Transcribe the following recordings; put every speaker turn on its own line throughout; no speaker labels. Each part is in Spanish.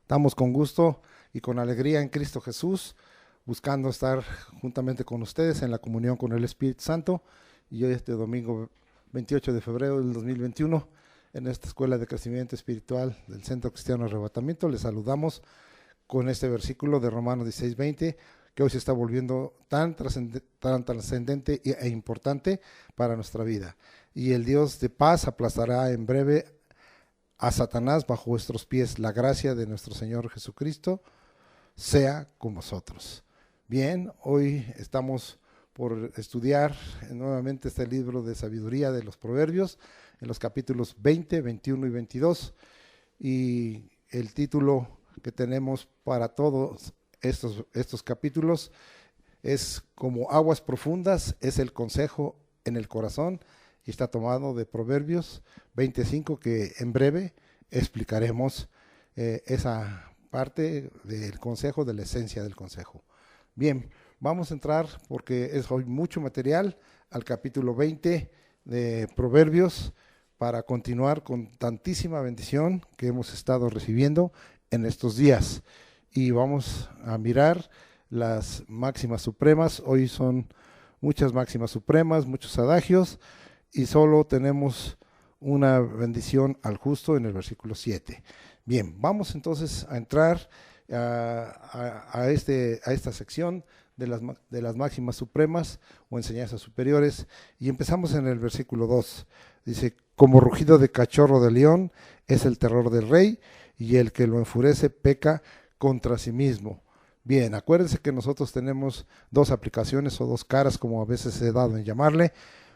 Estamos con gusto y con alegría en Cristo Jesús, buscando estar juntamente con ustedes en la comunión con el Espíritu Santo. Y hoy este domingo 28 de febrero del 2021, en esta Escuela de Crecimiento Espiritual del Centro Cristiano Arrebatamiento, les saludamos con este versículo de Romanos 16:20, que hoy se está volviendo tan trascendente e importante para nuestra vida. Y el Dios de paz aplastará en breve a Satanás bajo vuestros pies. La gracia de nuestro Señor Jesucristo sea con vosotros. Bien, hoy estamos por estudiar nuevamente este libro de sabiduría de los Proverbios, en los capítulos 20, 21 y 22. Y el título que tenemos para todos estos capítulos es Como aguas profundas es el consejo en el corazón, y está tomado de Proverbios 25, que en breve explicaremos esa parte del consejo, de la esencia del consejo. Bien, vamos a entrar, porque es hoy mucho material, al capítulo 20 de Proverbios, para continuar con tantísima bendición que hemos estado recibiendo en estos días. Y vamos a mirar las máximas supremas. Hoy son muchas máximas supremas, muchos adagios, y solo tenemos una bendición al justo en el versículo 7. Bien, vamos entonces a entrar a esta sección de las máximas supremas o enseñanzas superiores, y empezamos en el versículo 2. Dice: como rugido de cachorro de león es el terror del rey, y el que lo enfurece peca contra sí mismo. Bien, acuérdense que nosotros tenemos dos aplicaciones o dos caras, como a veces he dado en llamarle.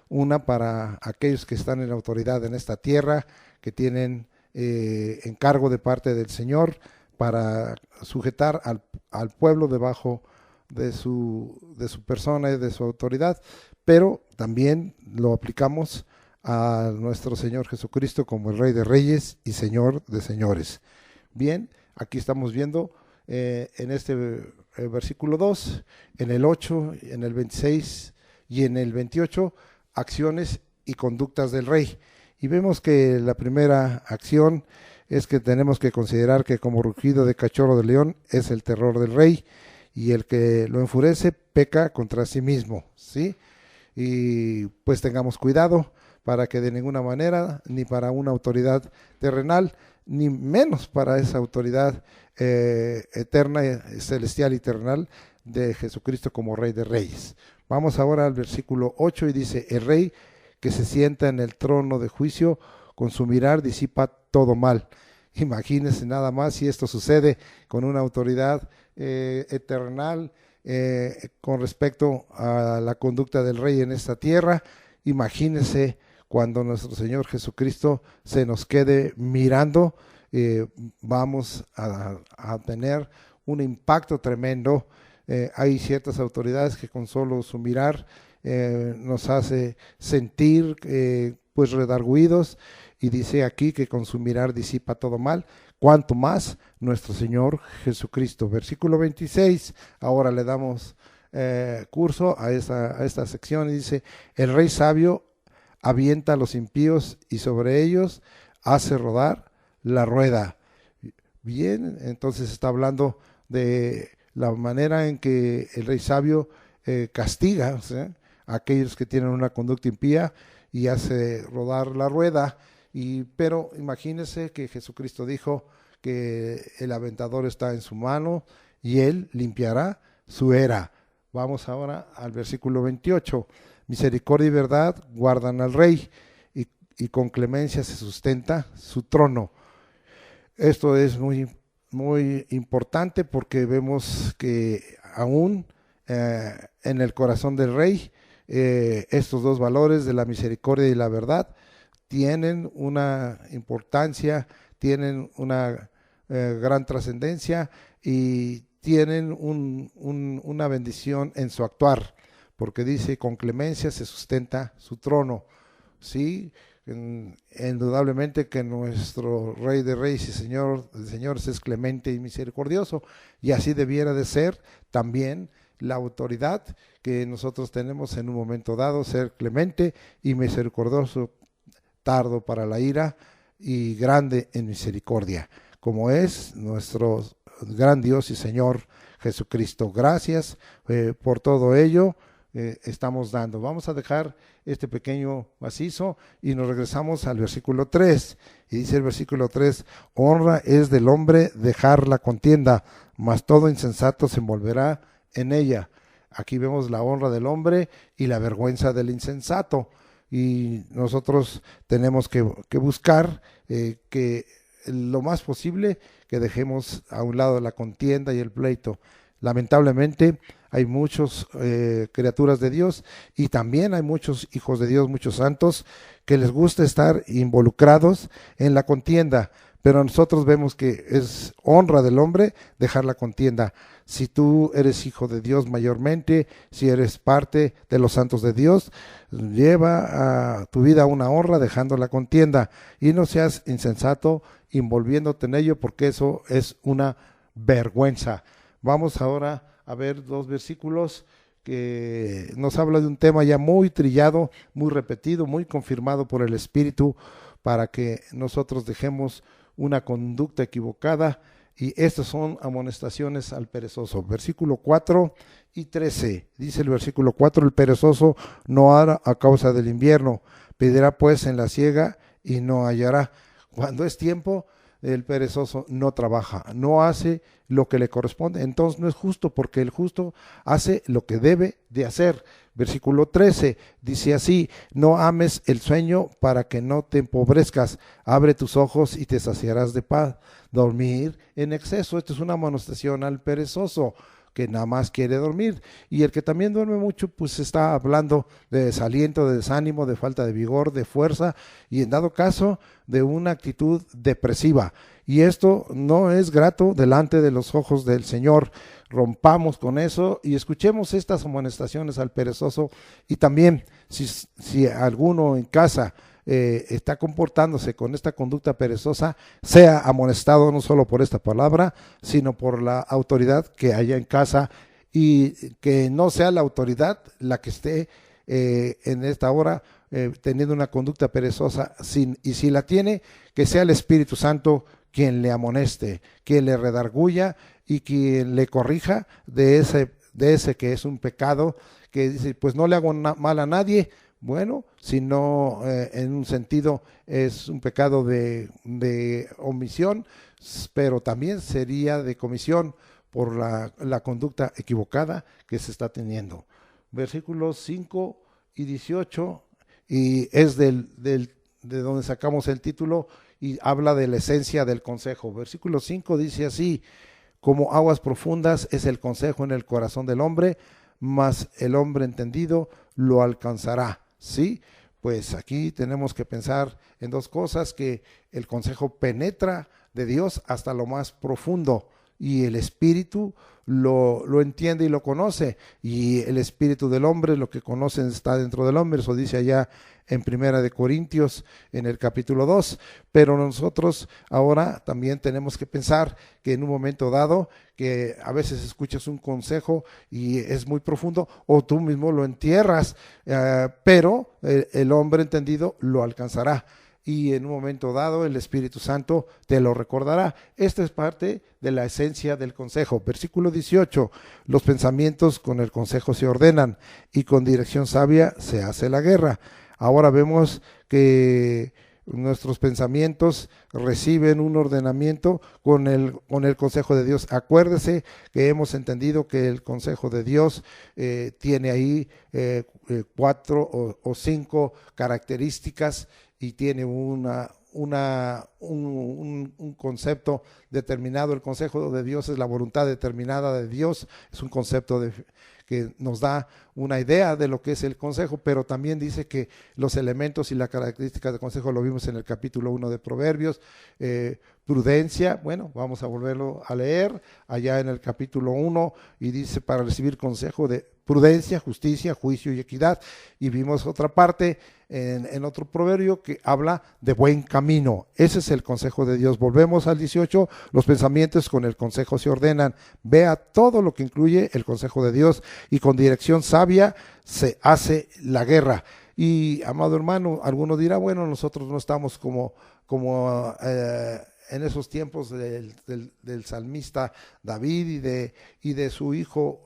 Una para aquellos que están en autoridad en esta tierra, que tienen encargo de parte del Señor para sujetar al pueblo debajo de su persona y de su autoridad, pero también lo aplicamos a nuestro Señor Jesucristo como el Rey de Reyes y Señor de Señores. Bien, aquí estamos viendo en este versículo 2, en el 8, en el 26 y en el 28, acciones y conductas del rey. Y vemos que la primera acción es que tenemos que considerar que como rugido de cachorro de león es el terror del rey, y el que lo enfurece peca contra sí mismo, ¿sí? Y pues tengamos cuidado para que de ninguna manera, ni para una autoridad terrenal, ni menos para esa autoridad eterna, celestial y terrenal de Jesucristo como Rey de Reyes. Vamos ahora al versículo 8 y dice: el rey que se sienta en el trono de juicio con su mirar disipa todo mal. Imagínense nada más si esto sucede con una autoridad eternal con respecto a la conducta del rey en esta tierra. Imagínense cuando nuestro Señor Jesucristo se nos quede mirando, vamos a tener un impacto tremendo. Hay ciertas autoridades que con solo su mirar nos hace sentir pues redarguidos, y dice aquí que con su mirar disipa todo mal, cuanto más nuestro Señor Jesucristo. Versículo 26, ahora le damos curso a esta sección, y dice: el rey sabio avienta a los impíos y sobre ellos hace rodar la rueda. Bien, entonces está hablando de la manera en que el rey sabio castiga, ¿sí?, a aquellos que tienen una conducta impía, y hace rodar la rueda. Pero imagínense que Jesucristo dijo que el aventador está en su mano y él limpiará su era. Vamos ahora al versículo 28. Misericordia y verdad guardan al rey, y con clemencia se sustenta su trono. Esto es muy, muy importante, porque vemos que aún en el corazón del rey estos dos valores de la misericordia y la verdad tienen una importancia, tienen una gran trascendencia, y tienen una bendición en su actuar, porque dice: con clemencia se sustenta su trono. Sí, indudablemente que nuestro Rey de Reyes y Señor de Señores es clemente y misericordioso, y así debiera de ser también la autoridad que nosotros tenemos en un momento dado: ser clemente y misericordioso, tardo para la ira y grande en misericordia. como es nuestro gran Dios y Señor Jesucristo. Gracias por todo ello. Estamos dando. Vamos a dejar este pequeño macizo y nos regresamos al versículo 3. Y dice el versículo 3, honra es del hombre dejar la contienda, mas todo insensato se envolverá en ella. Aquí vemos la honra del hombre y la vergüenza del insensato. Y nosotros tenemos que buscar que lo más posible que dejemos a un lado la contienda y el pleito. Lamentablemente hay muchas criaturas de Dios y también hay muchos hijos de Dios, muchos santos, que les gusta estar involucrados en la contienda, pero nosotros vemos que es honra del hombre dejar la contienda. Si tú eres hijo de Dios mayormente, si eres parte de los santos de Dios, lleva a tu vida una honra dejando la contienda y no seas insensato envolviéndote en ello, porque eso es una vergüenza. Vamos ahora a ver 2 versículos que nos habla de un tema ya muy trillado, muy repetido, muy confirmado por el Espíritu, para que nosotros dejemos una conducta equivocada, y estas son amonestaciones al perezoso. Versículo 4 y 13, dice el versículo 4, el perezoso no hará a causa del invierno, pedirá pues en la siega y no hallará. Cuando es tiempo, el perezoso no trabaja, no hace lo que le corresponde, entonces no es justo, porque el justo hace lo que debe de hacer. Versículo 13 dice así, no ames el sueño para que no te empobrezcas, abre tus ojos y te saciarás de paz. Dormir en exceso, esto es una amonestación al perezoso que nada más quiere dormir, y el que también duerme mucho pues está hablando de desaliento, de desánimo, de falta de vigor, de fuerza, y en dado caso de una actitud depresiva, y esto no es grato delante de los ojos del Señor. Rompamos con eso y escuchemos estas amonestaciones al perezoso, y también si alguno en casa está comportándose con esta conducta perezosa, sea amonestado no solo por esta palabra, sino por la autoridad que haya en casa, y que no sea la autoridad la que esté en esta hora teniendo una conducta perezosa, y si la tiene, que sea el Espíritu Santo quien le amoneste, quien le redarguya y quien le corrija de ese que es un pecado, que dice, pues no le hago mal a nadie. Bueno, sino en un sentido es un pecado de omisión, pero también sería de comisión por la conducta equivocada que se está teniendo. Versículos 5 y 18, y es de donde sacamos el título, y habla de la esencia del consejo. Versículo 5 dice así, como aguas profundas es el consejo en el corazón del hombre, mas el hombre entendido lo alcanzará. Sí, pues aquí tenemos que pensar en 2 cosas, que el consejo penetra de Dios hasta lo más profundo, y el espíritu lo entiende y lo conoce, y el espíritu del hombre, lo que conocen está dentro del hombre, eso dice allá en Primera de Corintios en el capítulo 2, pero nosotros ahora también tenemos que pensar que en un momento dado, que a veces escuchas un consejo y es muy profundo, o tú mismo lo entierras, pero el hombre entendido lo alcanzará, y en un momento dado el Espíritu Santo te lo recordará. Esta es parte de la esencia del consejo. Versículo 18, los pensamientos con el consejo se ordenan, y con dirección sabia se hace la guerra. Ahora vemos que nuestros pensamientos reciben un ordenamiento con el consejo de Dios. Acuérdese que hemos entendido que el consejo de Dios tiene ahí 4 o 5 características, y tiene un concepto determinado. El consejo de Dios es la voluntad determinada de Dios, es un concepto que nos da una idea de lo que es el consejo, pero también dice que los elementos y las características del consejo lo vimos en el capítulo 1 de Proverbios. Prudencia, bueno, vamos a volverlo a leer allá en el capítulo 1, y dice para recibir consejo de prudencia, justicia, juicio y equidad, y vimos otra parte en otro proverbio que habla de buen camino. Ese es el consejo de Dios. Volvemos al 18, los pensamientos con el consejo se ordenan. Vea todo lo que incluye el consejo de Dios, y con dirección sabia se hace la guerra. Y amado hermano, alguno dirá, bueno, nosotros no estamos como en esos tiempos del salmista David y de su hijo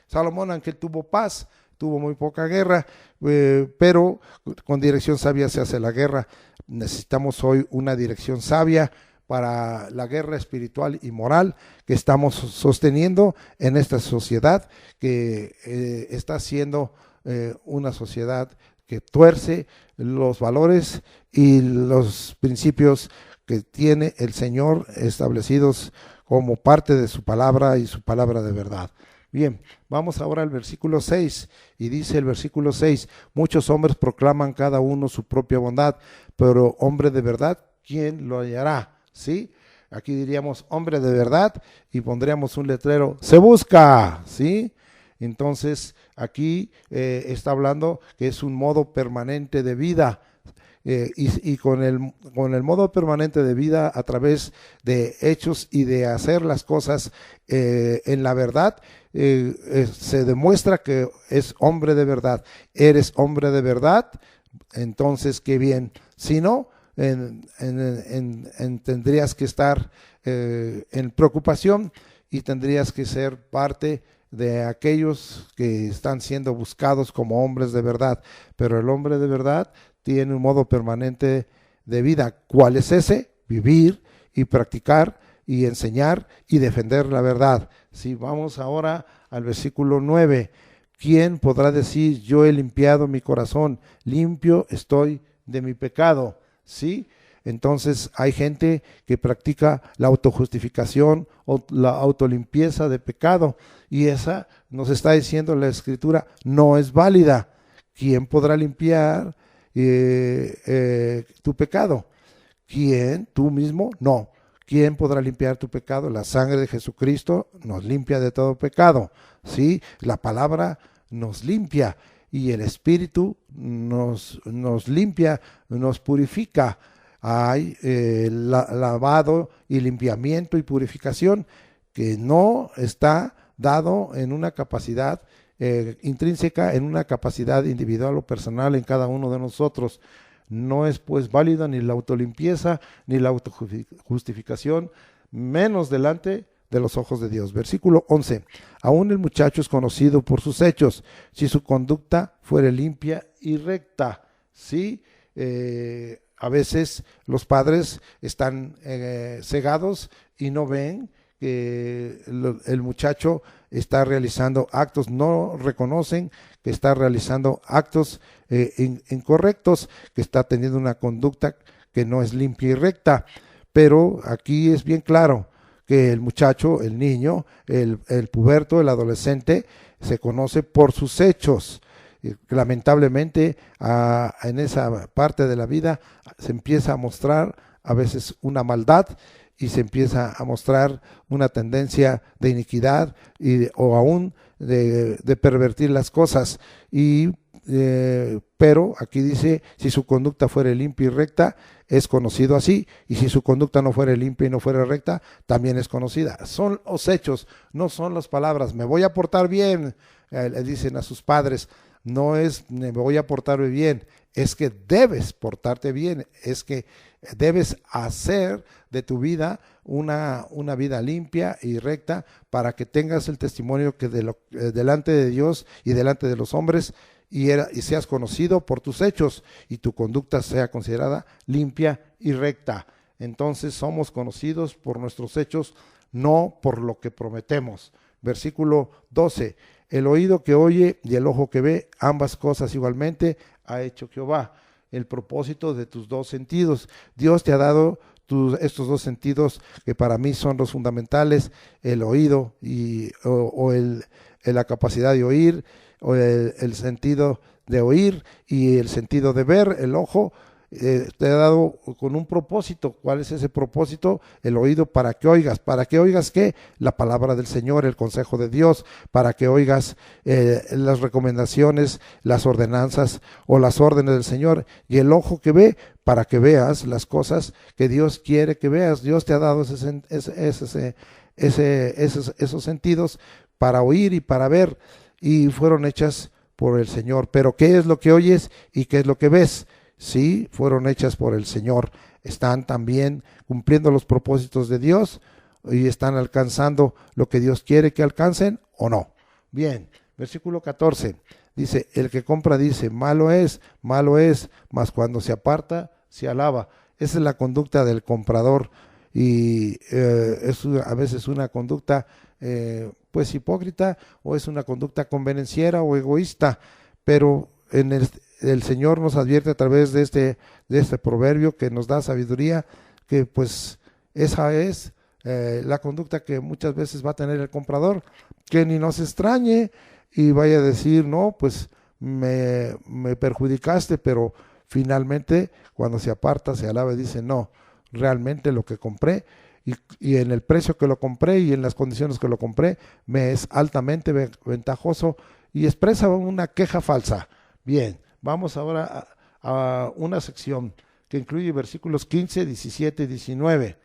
Salomón, aunque tuvo paz, tuvo muy poca guerra, pero con dirección sabia se hace la guerra. Necesitamos hoy una dirección sabia para la guerra espiritual y moral que estamos sosteniendo en esta sociedad que está siendo una sociedad que tuerce los valores y los principios que tiene el Señor establecidos como parte de su palabra y su palabra de verdad. Bien, vamos ahora al versículo 6, y dice el versículo 6, muchos hombres proclaman cada uno su propia bondad, pero hombre de verdad, ¿quién lo hallará? ¿Sí? Aquí diríamos hombre de verdad y pondríamos un letrero, se busca, ¿sí? Entonces aquí está hablando que es un modo permanente de vida. Y con el modo permanente de vida a través de hechos y de hacer las cosas en la verdad, se demuestra que es hombre de verdad. Eres hombre de verdad, entonces qué bien. Si no, tendrías que estar en preocupación y tendrías que ser parte de aquellos que están siendo buscados como hombres de verdad. Pero el hombre de verdad tiene un modo permanente de vida. ¿Cuál es ese? Vivir y practicar y enseñar y defender la verdad. Si vamos ahora al versículo 9, ¿quién podrá decir yo he limpiado mi corazón? Limpio estoy de mi pecado. ¿Sí? Entonces hay gente que practica la autojustificación o la autolimpieza de pecado, y esa nos está diciendo la Escritura no es válida. ¿Quién podrá limpiar tu pecado? ¿Quién? ¿Tú mismo? No. ¿Quién podrá limpiar tu pecado? La sangre de Jesucristo nos limpia de todo pecado. ¿Sí? La palabra nos limpia y el Espíritu nos limpia, nos purifica. Hay lavado y limpiamiento y purificación que no está dado en una capacidad intrínseca, en una capacidad individual o personal en cada uno de nosotros. No es pues válida ni la autolimpieza ni la autojustificación, menos delante de los ojos de Dios. Versículo 11. Aún el muchacho es conocido por sus hechos, si su conducta fuere limpia y recta. ¿Sí? A veces los padres están cegados y no ven que el muchacho está realizando actos, no reconocen que está realizando actos incorrectos, que está teniendo una conducta que no es limpia y recta. Pero aquí es bien claro que el muchacho, el niño, el puberto, el adolescente, se conoce por sus hechos. Lamentablemente en esa parte de la vida se empieza a mostrar a veces una maldad y se empieza a mostrar una tendencia de iniquidad o aún de pervertir las cosas. Pero aquí dice, si su conducta fuere limpia y recta, es conocido así, y si su conducta no fuere limpia y no fuere recta, también es conocida. Son los hechos, no son las palabras. Me voy a portar bien, le dicen a sus padres. No es me voy a portar bien, es que debes portarte bien, es que debes hacer de tu vida una vida limpia y recta para que tengas el testimonio que delante de Dios y delante de los hombres y seas conocido por tus hechos y tu conducta sea considerada limpia y recta. Entonces somos conocidos por nuestros hechos, no por lo que prometemos. Versículo 12. El oído que oye y el ojo que ve, ambas cosas igualmente ha hecho Jehová. El propósito de tus dos sentidos. Dios te ha dado estos dos sentidos que para mí son los fundamentales, el oído o la capacidad de oír, o el sentido de oír y el sentido de ver, el ojo. Te ha dado con un propósito. ¿Cuál es ese propósito? El oído para que oigas. ¿Para que oigas qué? La palabra del Señor, el consejo de Dios, para que oigas las recomendaciones, las ordenanzas o las órdenes del Señor. Y el ojo que ve, para que veas las cosas que Dios quiere que veas. Dios te ha dado esos sentidos para oír y para ver, y fueron hechas por el Señor. Pero ¿qué es lo que oyes y qué es lo que ves? Sí, fueron hechas por el Señor. están también cumpliendo los propósitos de Dios y están alcanzando lo que Dios quiere que alcancen o no. Bien, versículo 14 dice, el que compra dice, malo es, mas cuando se aparta, se alaba. Esa es la conducta del comprador y a veces una conducta pues hipócrita, o es una conducta convenenciera o egoísta, pero el Señor nos advierte a través de este proverbio que nos da sabiduría, que pues esa es la conducta que muchas veces va a tener el comprador, que ni nos extrañe y vaya a decir, no, pues me perjudicaste, pero finalmente cuando se aparta, se alaba y dice, no, realmente lo que compré y en el precio que lo compré y en las condiciones que lo compré, me es altamente ventajoso, y expresa una queja falsa. Bien, vamos ahora a una sección que incluye versículos 15, 17 y 19.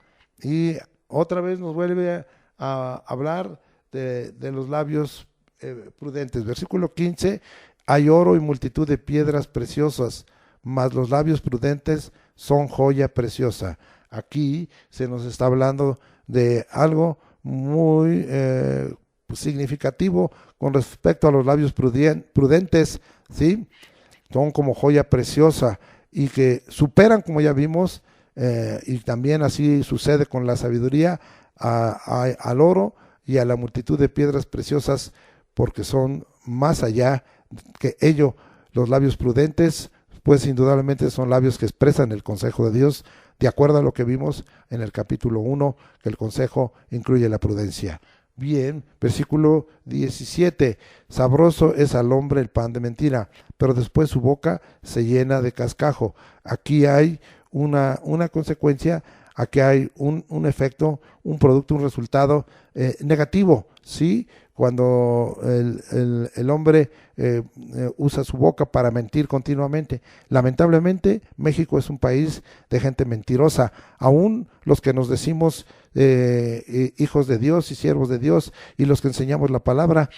Y otra vez nos vuelve a hablar de los labios prudentes. Versículo 15, hay oro y multitud de piedras preciosas, mas los labios prudentes son joya preciosa. Aquí se nos está hablando de algo muy significativo con respecto a los labios prudentes, ¿sí? Son como joya preciosa y que superan, como ya vimos, y también así sucede con la sabiduría, al oro y a la multitud de piedras preciosas, porque son más allá que ello. Los labios prudentes, pues indudablemente son labios que expresan el consejo de Dios, de acuerdo a lo que vimos en el capítulo 1, que el consejo incluye la prudencia. Bien, versículo 17, sabroso es al hombre el pan de mentira, pero después su boca se llena de cascajo. Aquí hay una consecuencia, aquí hay un efecto, un producto, un resultado negativo, ¿sí? Cuando el hombre usa su boca para mentir continuamente. Lamentablemente, México es un país de gente mentirosa. Aún los que nos decimos hijos de Dios y siervos de Dios y los que enseñamos la palabra,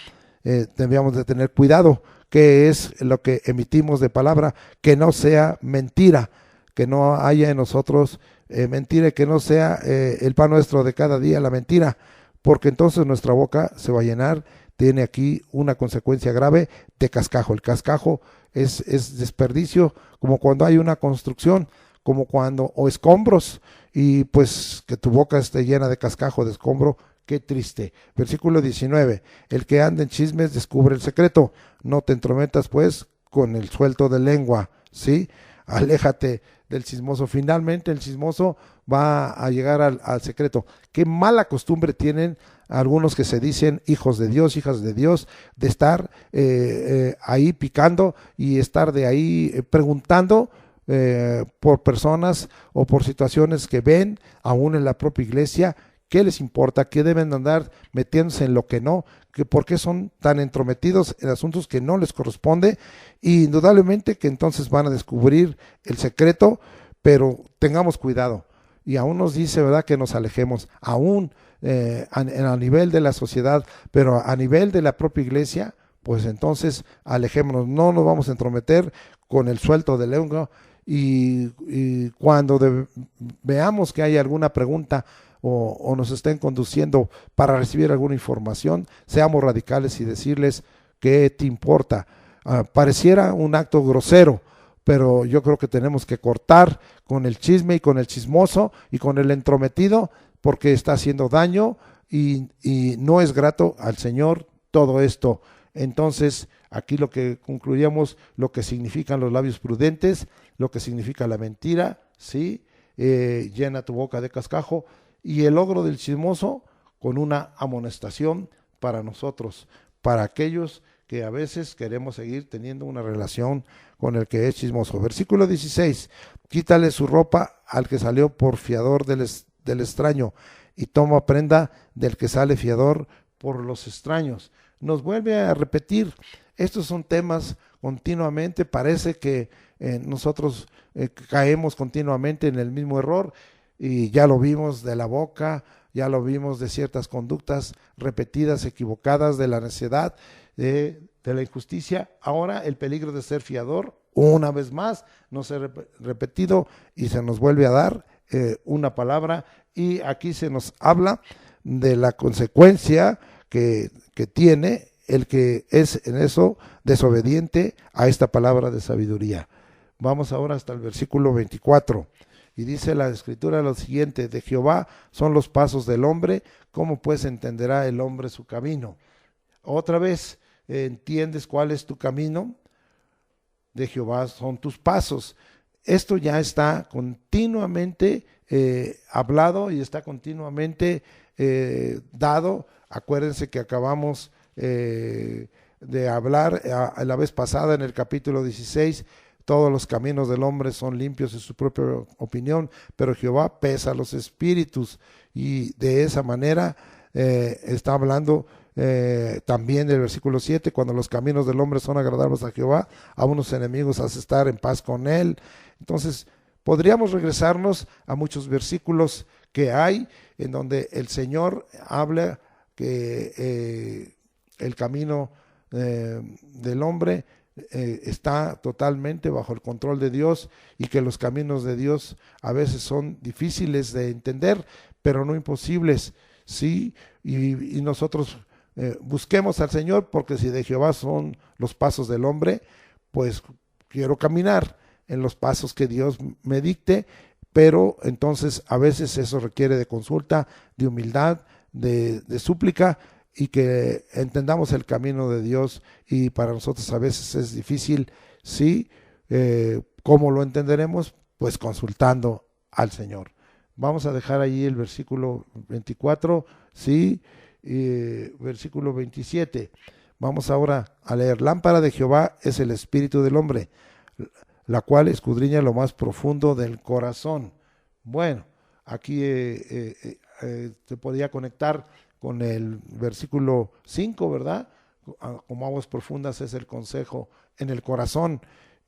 debíamos de tener cuidado, que es lo que emitimos de palabra, que no sea mentira, que no haya en nosotros mentira, y que no sea el pan nuestro de cada día la mentira, porque entonces nuestra boca se va a llenar. Tiene aquí una consecuencia grave de cascajo. El cascajo es desperdicio, como cuando hay una construcción, como cuando, o escombros, y pues que tu boca esté llena de cascajo, de escombro, qué triste. Versículo 19, el que anda en chismes descubre el secreto, no te entrometas pues con el suelto de lengua, ¿sí? Aléjate del chismoso. Finalmente el chismoso va a llegar al secreto. Qué mala costumbre tienen algunos que se dicen hijos de Dios, hijas de Dios, de estar ahí picando y estar de ahí preguntando por personas o por situaciones que ven aún en la propia iglesia. ¿Qué les importa? ¿Qué deben andar metiéndose en lo que no? ¿Por qué son tan entrometidos en asuntos que no les corresponde? Y indudablemente que entonces van a descubrir el secreto, pero tengamos cuidado. Y aún nos dice, ¿verdad?, que nos alejemos, aún a nivel de la sociedad, pero a nivel de la propia iglesia, pues entonces alejémonos, no nos vamos a entrometer con el suelto de lengua, y cuando veamos que hay alguna pregunta o nos estén conduciendo para recibir alguna información, seamos radicales y decirles, ¿qué te importa? Pareciera un acto grosero, pero yo creo que tenemos que cortar con el chisme y con el chismoso y con el entrometido, porque está haciendo daño y no es grato al Señor todo esto. Entonces, aquí lo que concluíamos, lo que significan los labios prudentes, lo que significa la mentira, ¿sí? Llena tu boca de cascajo, y el logro del chismoso con una amonestación para nosotros, para aquellos que a veces queremos seguir teniendo una relación con el que es chismoso. Versículo 16, quítale su ropa al que salió por fiador del extraño, y toma prenda del que sale fiador por los extraños. Nos vuelve a repetir, estos son temas continuamente, parece que nosotros caemos continuamente en el mismo error, y ya lo vimos de la boca, ya lo vimos de ciertas conductas repetidas, equivocadas, de la necedad, de la injusticia. Ahora el peligro de ser fiador, una vez más, no ser repetido, y se nos vuelve a dar una palabra, y aquí se nos habla de la consecuencia que tiene el que es en eso desobediente a esta palabra de sabiduría. Vamos ahora hasta el versículo 24. Y dice la Escritura lo siguiente: de Jehová son los pasos del hombre, ¿cómo pues entenderá el hombre su camino? Otra vez, ¿entiendes cuál es tu camino? De Jehová son tus pasos. Esto ya está continuamente hablado y está continuamente dado. Acuérdense que acabamos de hablar la vez pasada en el capítulo 16, todos los caminos del hombre son limpios en su propia opinión, pero Jehová pesa los espíritus, y de esa manera está hablando también del versículo 7, cuando los caminos del hombre son agradables a Jehová, a unos enemigos hace estar en paz con él. Entonces podríamos regresarnos a muchos versículos que hay en donde el Señor habla que el camino del hombre está totalmente bajo el control de Dios, y que los caminos de Dios a veces son difíciles de entender, pero no imposibles, ¿sí? Y nosotros busquemos al Señor, porque si de Jehová son los pasos del hombre, pues quiero caminar en los pasos que Dios me dicte, pero entonces a veces eso requiere de consulta, de humildad, de súplica, y que entendamos el camino de Dios. Y para nosotros a veces es difícil, ¿sí? ¿Cómo lo entenderemos? Pues consultando al Señor. Vamos a dejar ahí el versículo 24, ¿sí? Versículo 27. Vamos ahora a leer: lámpara de Jehová es el espíritu del hombre, la cual escudriña lo más profundo del corazón. Bueno, aquí se podía conectar con el versículo 5, ¿verdad? Como aguas profundas es el consejo en el corazón.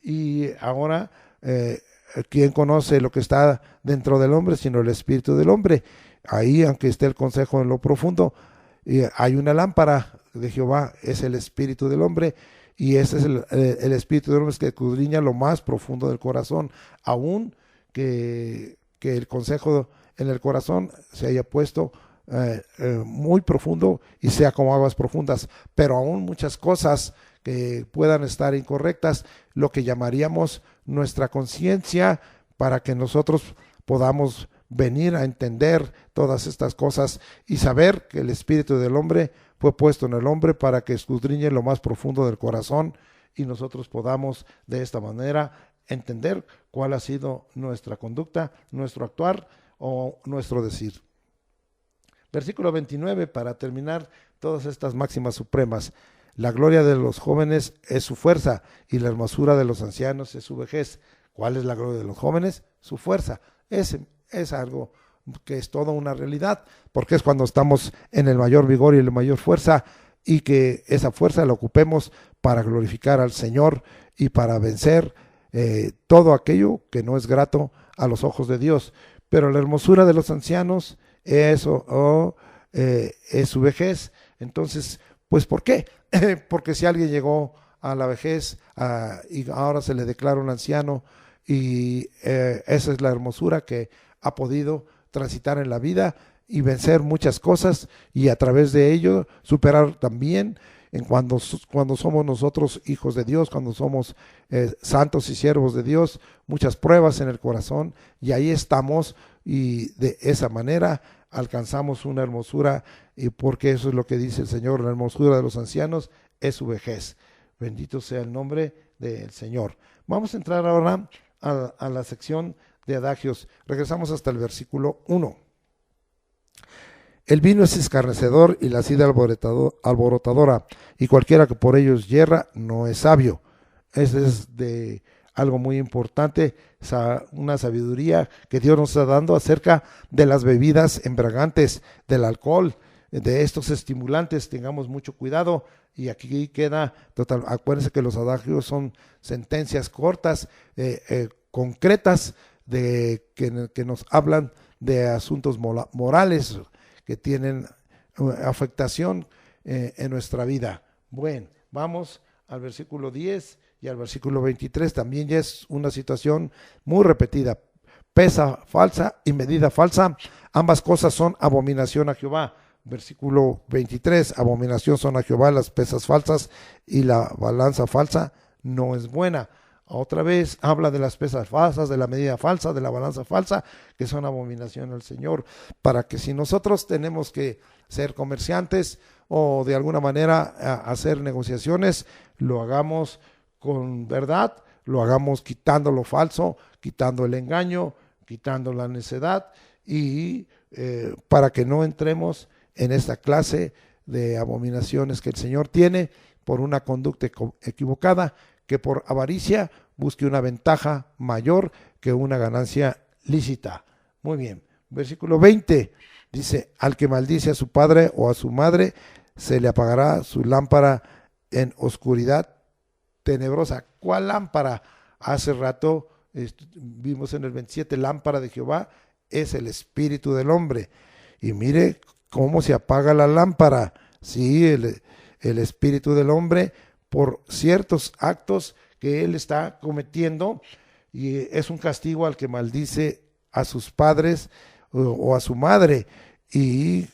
Y ahora, ¿quién conoce lo que está dentro del hombre sino el espíritu del hombre? Ahí, aunque esté el consejo en lo profundo, hay una lámpara de Jehová, es el espíritu del hombre, y ese es el espíritu del hombre, que escudriña lo más profundo del corazón, aún que el consejo en el corazón se haya puesto muy profundo y sea como aguas profundas, pero aún muchas cosas que puedan estar incorrectas, lo que llamaríamos nuestra conciencia, para que nosotros podamos venir a entender todas estas cosas y saber que el espíritu del hombre fue puesto en el hombre para que escudriñe lo más profundo del corazón, y nosotros podamos de esta manera entender cuál ha sido nuestra conducta, nuestro actuar o nuestro decir. Versículo 29, para terminar todas estas máximas supremas: la gloria de los jóvenes es su fuerza, y la hermosura de los ancianos es su vejez. ¿Cuál es la gloria de los jóvenes? Su fuerza. Es algo que es toda una realidad, porque es cuando estamos en el mayor vigor y en la mayor fuerza, y que esa fuerza la ocupemos para glorificar al Señor y para vencer todo aquello que no es grato a los ojos de Dios. Pero la hermosura de los ancianos es su vejez. Entonces, pues ¿por qué? Porque si alguien llegó a la vejez y ahora se le declara un anciano, y esa es la hermosura que ha podido transitar en la vida y vencer muchas cosas, y a través de ello superar también cuando somos nosotros hijos de Dios, cuando somos santos y siervos de Dios, muchas pruebas en el corazón, y ahí estamos, y de esa manera alcanzamos una hermosura, y porque eso es lo que dice el Señor: la hermosura de los ancianos es su vejez. Bendito sea el nombre del Señor. Vamos a entrar ahora a la sección de adagios. Regresamos hasta el versículo 1. El vino es escarnecedor y la sidra alborotadora, y cualquiera que por ellos yerra no es sabio. Ese es de algo muy importante, una sabiduría que Dios nos está dando acerca de las bebidas embriagantes, del alcohol, de estos estimulantes. Tengamos mucho cuidado, y aquí queda total. Acuérdense que los adagios son sentencias cortas, concretas, que nos hablan de asuntos morales que tienen afectación en nuestra vida. Bueno, vamos al versículo 10 y al versículo 23. También ya es una situación muy repetida. pesa falsa y medida falsa, ambas cosas son abominación a Jehová. Versículo 23, abominación son a Jehová las pesas falsas y la balanza falsa no es buena. Otra vez habla de las pesas falsas, de la medida falsa, de la balanza falsa, que son abominación al Señor, para que si nosotros tenemos que ser comerciantes o de alguna manera hacer negociaciones, lo hagamos con verdad, lo hagamos quitando lo falso, quitando el engaño, quitando la necedad, y para que no entremos en esta clase de abominaciones que el Señor tiene por una conducta equivocada, que por avaricia busque una ventaja mayor que una ganancia lícita. Muy bien, versículo 20 dice: al que maldice a su padre o a su madre, se le apagará su lámpara en oscuridad tenebrosa. ¿Cuál lámpara? Hace rato vimos en el 27, lámpara de Jehová es el espíritu del hombre. Y mire cómo se apaga la lámpara. Sí, el espíritu del hombre, por ciertos actos que él está cometiendo, y es un castigo al que maldice a sus padres o a su madre, y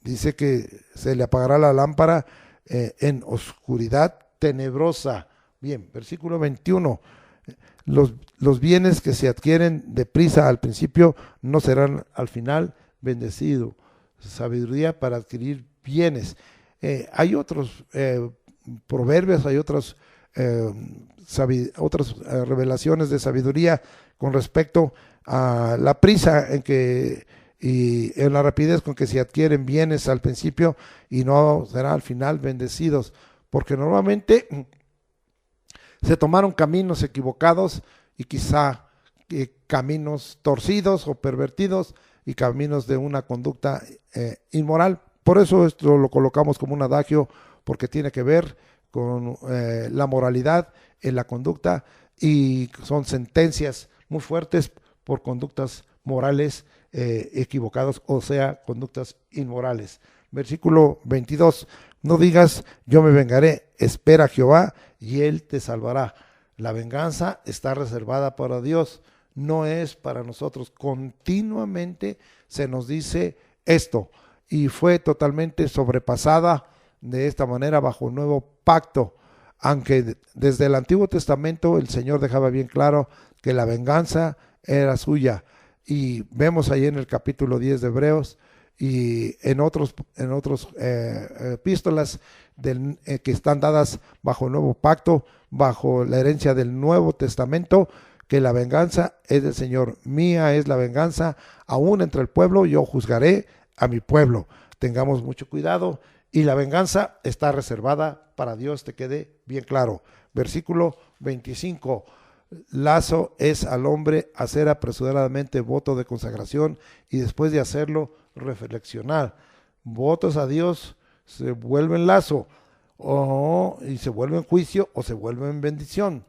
dice que se le apagará la lámpara en oscuridad tenebrosa. Bien, versículo 21, los bienes que se adquieren deprisa al principio no serán al final bendecidos. Sabiduría para adquirir bienes. Hay otros proverbios, hay otras revelaciones de sabiduría con respecto a la prisa y en la rapidez con que se adquieren bienes al principio y no será al final bendecidos, porque normalmente se tomaron caminos equivocados y quizá caminos torcidos o pervertidos y caminos de una conducta inmoral. Por eso esto lo colocamos como un adagio, porque tiene que ver con la moralidad en la conducta, y son sentencias muy fuertes por conductas morales equivocadas, o sea, conductas inmorales. Versículo 22, no digas yo me vengaré, espera a Jehová y él te salvará. La venganza está reservada para Dios, no es para nosotros. Continuamente se nos dice esto, y fue totalmente sobrepasada de esta manera bajo un nuevo pacto, aunque desde el Antiguo Testamento el Señor dejaba bien claro que la venganza era suya, y vemos ahí en el capítulo 10 de Hebreos y en otros epístolas que están dadas bajo el nuevo pacto, bajo la herencia del Nuevo Testamento, que la venganza es del Señor. Mía es la venganza, aún entre el pueblo yo juzgaré a mi pueblo. Tengamos mucho cuidado, y la venganza está reservada para Dios, te quede bien claro. Versículo 25, lazo es al hombre hacer apresuradamente voto de consagración y después de hacerlo reflexionar. Votos a Dios se vuelven lazo, y se vuelven juicio, o se vuelven bendición.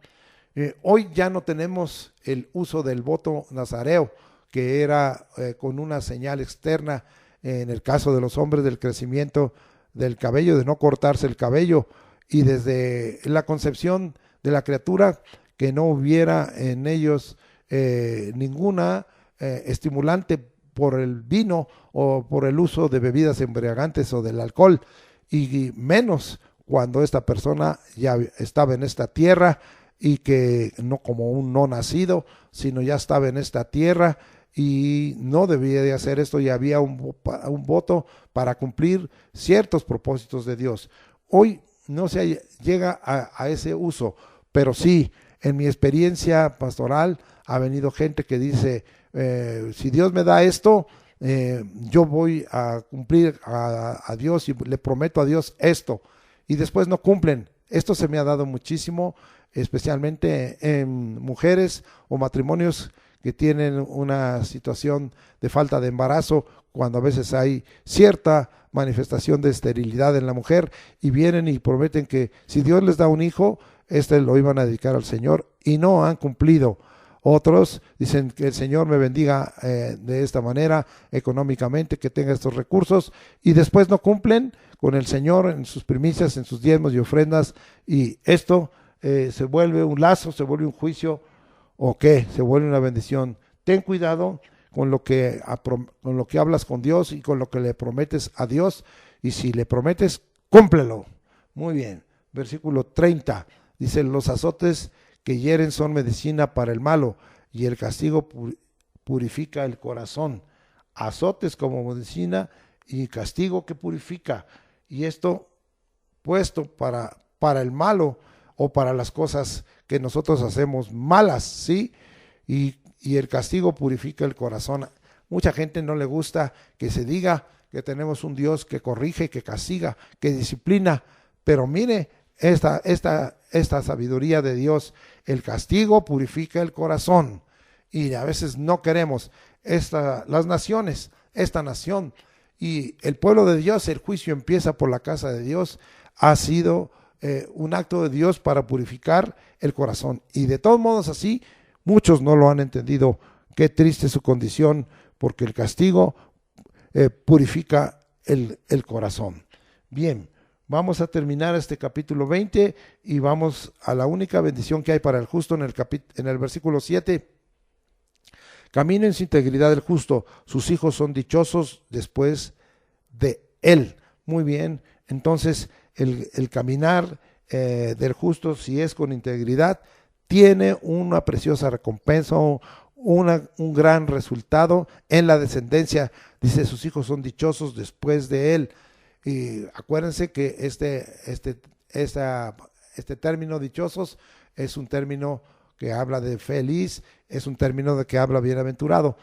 Hoy ya no tenemos el uso del voto nazareo, que era con una señal externa, en el caso de los hombres, del crecimiento del cabello, de no cortarse el cabello, y desde la concepción de la criatura, que no hubiera en ellos ninguna estimulante por el vino o por el uso de bebidas embriagantes o del alcohol, y menos cuando esta persona ya estaba en esta tierra, y que no como un no nacido, sino ya estaba en esta tierra y no debía de hacer esto, y había un voto para cumplir ciertos propósitos de Dios. Hoy no se llega a ese uso, pero sí, en mi experiencia pastoral ha venido gente que dice, si Dios me da esto, yo voy a cumplir a Dios y le prometo a Dios esto, y después no cumplen. Esto se me ha dado muchísimo, especialmente en mujeres o matrimonios que tienen una situación de falta de embarazo, cuando a veces hay cierta manifestación de esterilidad en la mujer, y vienen y prometen que si Dios les da un hijo, lo iban a dedicar al Señor, y no han cumplido. Otros dicen que el Señor me bendiga de esta manera económicamente, que tenga estos recursos, y después no cumplen con el Señor en sus primicias, en sus diezmos y ofrendas, y esto se vuelve un lazo, se vuelve un juicio, o qué, se vuelve una bendición. ten cuidado con lo que hablas con Dios y con lo que le prometes a Dios, y si le prometes, cúmplelo. Muy bien. Versículo 30 dice: los azotes que hieren son medicina para el malo, y el castigo purifica el corazón. Azotes como medicina y castigo que purifica. Y esto puesto para el malo o para las cosas que nosotros hacemos malas, ¿sí? Y el castigo purifica el corazón. Mucha gente no le gusta que se diga que tenemos un Dios que corrige, que castiga, que disciplina, pero mire esta sabiduría de Dios. El castigo purifica el corazón, y a veces no queremos las naciones, esta nación y el pueblo de Dios. El juicio empieza por la casa de Dios. Ha sido un acto de Dios para purificar el corazón, y de todos modos así muchos no lo han entendido. Qué triste su condición, porque el castigo purifica el corazón. Bien, vamos a terminar este capítulo 20 y vamos a la única bendición que hay para el justo en el versículo 7. Camina en su integridad el justo, sus hijos son dichosos después de él. Muy bien, entonces el caminar del justo, si es con integridad, tiene una preciosa recompensa, un gran resultado en la descendencia. Dice, sus hijos son dichosos después de él. Y acuérdense que este término dichosos es un término que habla de feliz, es un término de que habla bienaventurado.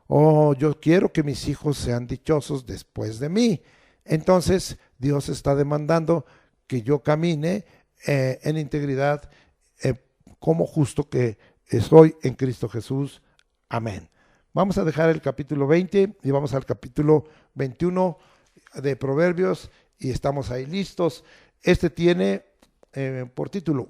Oh, yo quiero que mis hijos sean dichosos después de mí. Entonces Dios está demandando que yo camine en integridad como justo que soy en Cristo Jesús. Amén. Vamos a dejar el capítulo 20 y vamos al capítulo 21 de Proverbios, y estamos ahí listos. Este tiene por título: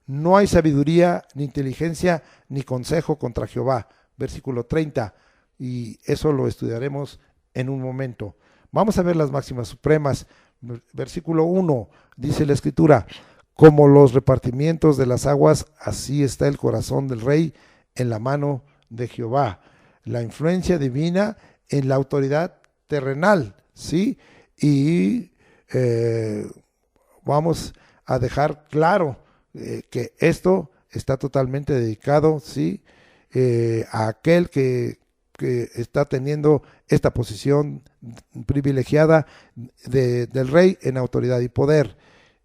no hay sabiduría, ni inteligencia, ni consejo contra Jehová. Versículo 30, y eso lo estudiaremos en un momento. Vamos a ver las máximas supremas. Versículo 1, dice la Escritura: como los repartimientos de las aguas, así está el corazón del rey en la mano de Jehová. La influencia divina en la autoridad terrenal, ¿sí? Y vamos a dejar claro que esto está totalmente dedicado, ¿sí? A aquel que está teniendo esta posición privilegiada del rey en autoridad y poder.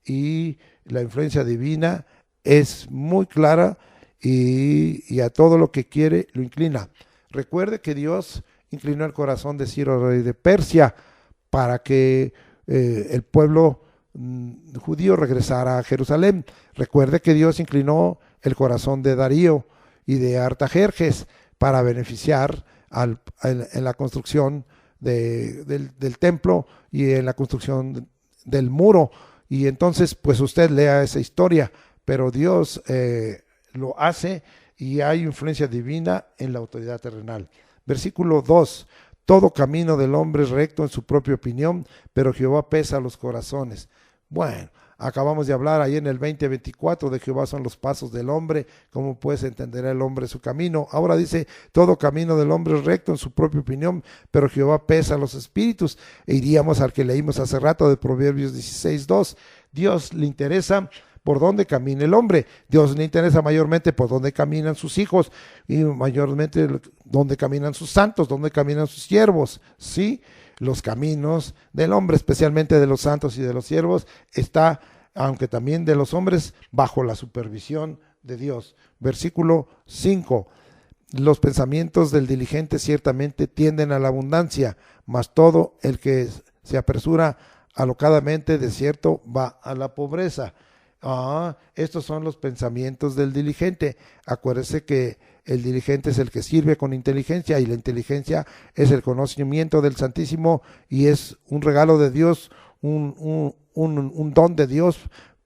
Y la influencia divina es muy clara, y a todo lo que quiere lo inclina. Recuerde que Dios inclinó el corazón de Ciro, rey de Persia, para que el pueblo judío regresara a Jerusalén. Recuerde que Dios inclinó el corazón de Darío y de Artajerjes para beneficiar en la construcción del templo y en la construcción del muro. Y entonces, pues usted lea esa historia, pero Dios lo hace, y hay influencia divina en la autoridad terrenal. Versículo 2, todo camino del hombre es recto en su propia opinión, pero Jehová pesa los corazones. Bueno, acabamos de hablar ahí en el 20:24 de Jehová son los pasos del hombre, ¿cómo pues entenderá el hombre su camino? Ahora dice, todo camino del hombre es recto en su propia opinión, pero Jehová pesa los espíritus. E iríamos al que leímos hace rato de Proverbios 16:2. Dios le interesa por dónde camina el hombre. Dios le interesa mayormente por dónde caminan sus hijos, y mayormente dónde caminan sus santos, dónde caminan sus siervos, ¿sí? Los caminos del hombre, especialmente de los santos y de los siervos, está, aunque también de los hombres, bajo la supervisión de Dios. Versículo 5, los pensamientos del diligente ciertamente tienden a la abundancia, mas todo el que se apresura alocadamente de cierto va a la pobreza. Estos son los pensamientos del diligente. Acuérdese que el diligente es el que sirve con inteligencia, y la inteligencia es el conocimiento del Santísimo, y es un regalo de Dios, un don de Dios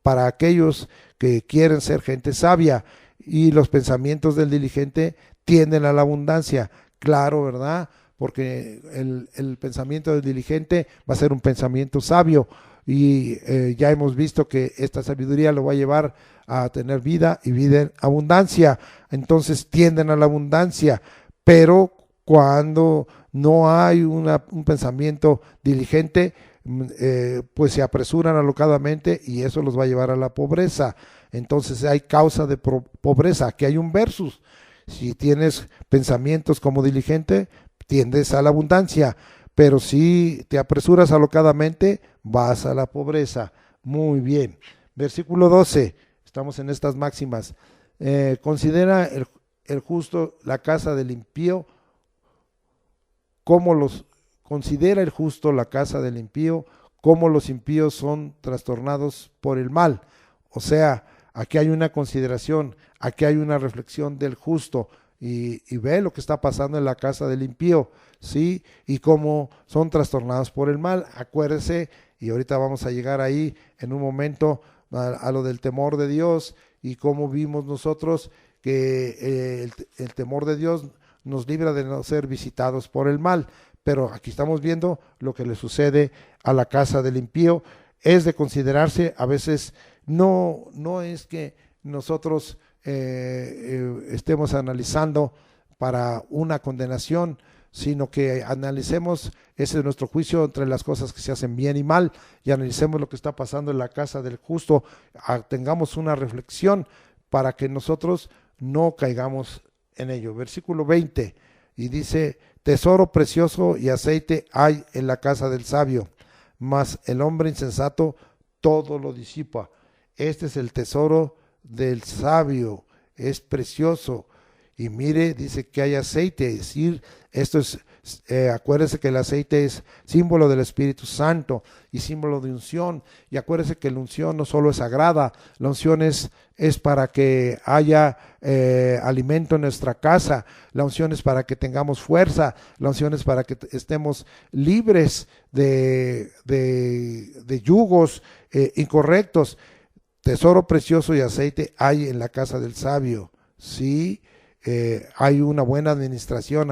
para aquellos que quieren ser gente sabia. Y los pensamientos del diligente tienden a la abundancia. Claro, ¿verdad? Porque el pensamiento del diligente va a ser un pensamiento sabio. Y ya hemos visto que esta sabiduría lo va a llevar a tener vida, y vida en abundancia. Entonces tienden a la abundancia, pero cuando no hay un pensamiento diligente, pues se apresuran alocadamente y eso los va a llevar a la pobreza. Entonces hay causa de pobreza. Aquí hay un versus. Si tienes pensamientos como diligente, tiendes a la abundancia, pero si te apresuras alocadamente, vas a la pobreza. Muy bien. Versículo 12, estamos en estas máximas. Considera el justo la casa del impío, como los considera el justo la casa del impío, como los impíos son trastornados por el mal. O sea, aquí hay una consideración, aquí hay una reflexión del justo y ve lo que está pasando en la casa del impío, ¿sí? Y cómo son trastornados por el mal. Acuérdese, y ahorita vamos a llegar ahí en un momento a lo del temor de Dios y cómo vimos nosotros que el temor de Dios nos libra de no ser visitados por el mal. Pero aquí estamos viendo lo que le sucede a la casa del impío. Es de considerarse, a veces no es que nosotros estemos analizando para una condenación, sino que analicemos, ese es nuestro juicio entre las cosas que se hacen bien y mal, y analicemos lo que está pasando en la casa del justo, tengamos una reflexión para que nosotros no caigamos en ello. Versículo 20, y dice: tesoro precioso y aceite hay en la casa del sabio, mas el hombre insensato todo lo disipa. Este es el tesoro del sabio, es precioso. Y mire, dice que hay aceite, es decir, esto es, acuérdese que el aceite es símbolo del Espíritu Santo y símbolo de unción. Y acuérdese que la unción no solo es sagrada, la unción es para que haya alimento en nuestra casa, la unción es para que tengamos fuerza, la unción es para que estemos libres de yugos incorrectos. Tesoro precioso y aceite hay en la casa del sabio, sí. Hay una buena administración,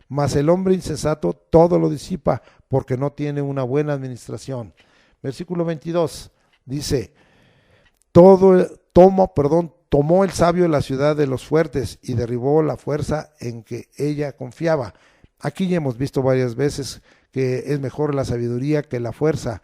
mas el hombre insensato todo lo disipa porque no tiene una buena administración. Versículo 22 dice: tomó el sabio la ciudad de los fuertes y derribó la fuerza en que ella confiaba. Aquí ya hemos visto varias veces que es mejor la sabiduría que la fuerza,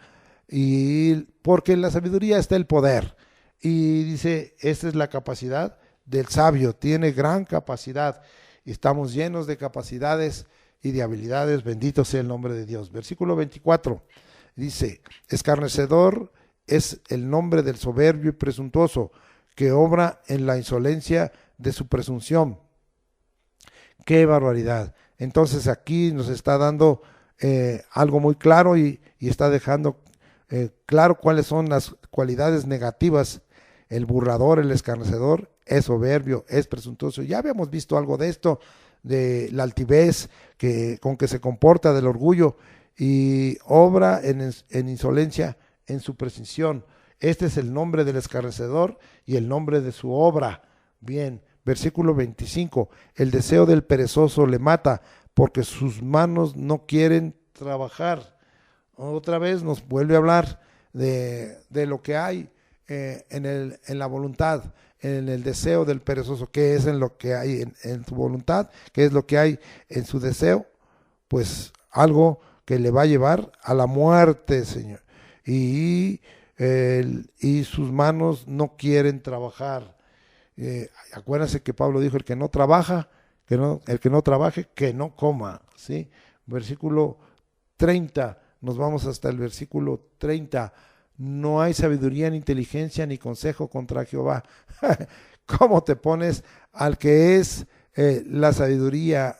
y porque en la sabiduría está el poder. Y dice, esta es la capacidad del sabio, tiene gran capacidad. Estamos llenos de capacidades y de habilidades, bendito sea el nombre de Dios. Versículo 24 dice: escarnecedor es el nombre del soberbio y presuntuoso, que obra en la insolencia de su presunción. ¡Qué barbaridad! Entonces aquí nos está dando algo muy claro y está dejando claro cuáles son las cualidades negativas. El burlador, el escarnecedor, es soberbio, es presuntuoso. Ya habíamos visto algo de esto, de la altivez con que se comporta, del orgullo, y obra en insolencia en su presunción. Este es el nombre del escarnecedor y el nombre de su obra. Bien, versículo 25, el deseo del perezoso le mata, porque sus manos no quieren trabajar. Otra vez nos vuelve a hablar de lo que hay en la voluntad, en el deseo del perezoso. ¿Qué es en lo que hay en su voluntad? ¿Qué es lo que hay en su deseo? Pues algo que le va a llevar a la muerte, Señor. Y sus manos no quieren trabajar. Acuérdense que Pablo dijo: el que no trabaja, el que no trabaje, que no coma, ¿sí? Versículo 30, nos vamos hasta el versículo 30. No hay sabiduría, ni inteligencia, ni consejo contra Jehová. ¿Cómo te pones al que es la sabiduría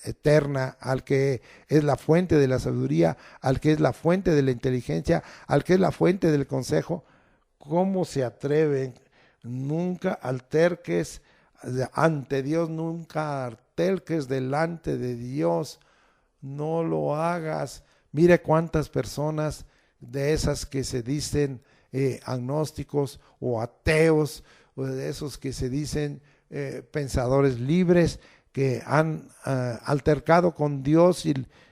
eterna, al que es la fuente de la sabiduría, al que es la fuente de la inteligencia, al que es la fuente del consejo? ¿Cómo se atreven? Nunca alterques ante Dios, nunca alterques delante de Dios, no lo hagas. Mire cuántas personas de esas que se dicen agnósticos o ateos, o de esos que se dicen pensadores libres, que han altercado con Dios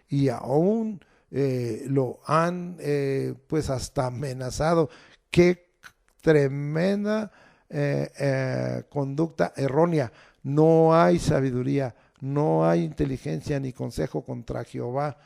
y aún lo han pues hasta amenazado. Qué tremenda conducta errónea. No hay sabiduría, no hay inteligencia ni consejo contra Jehová.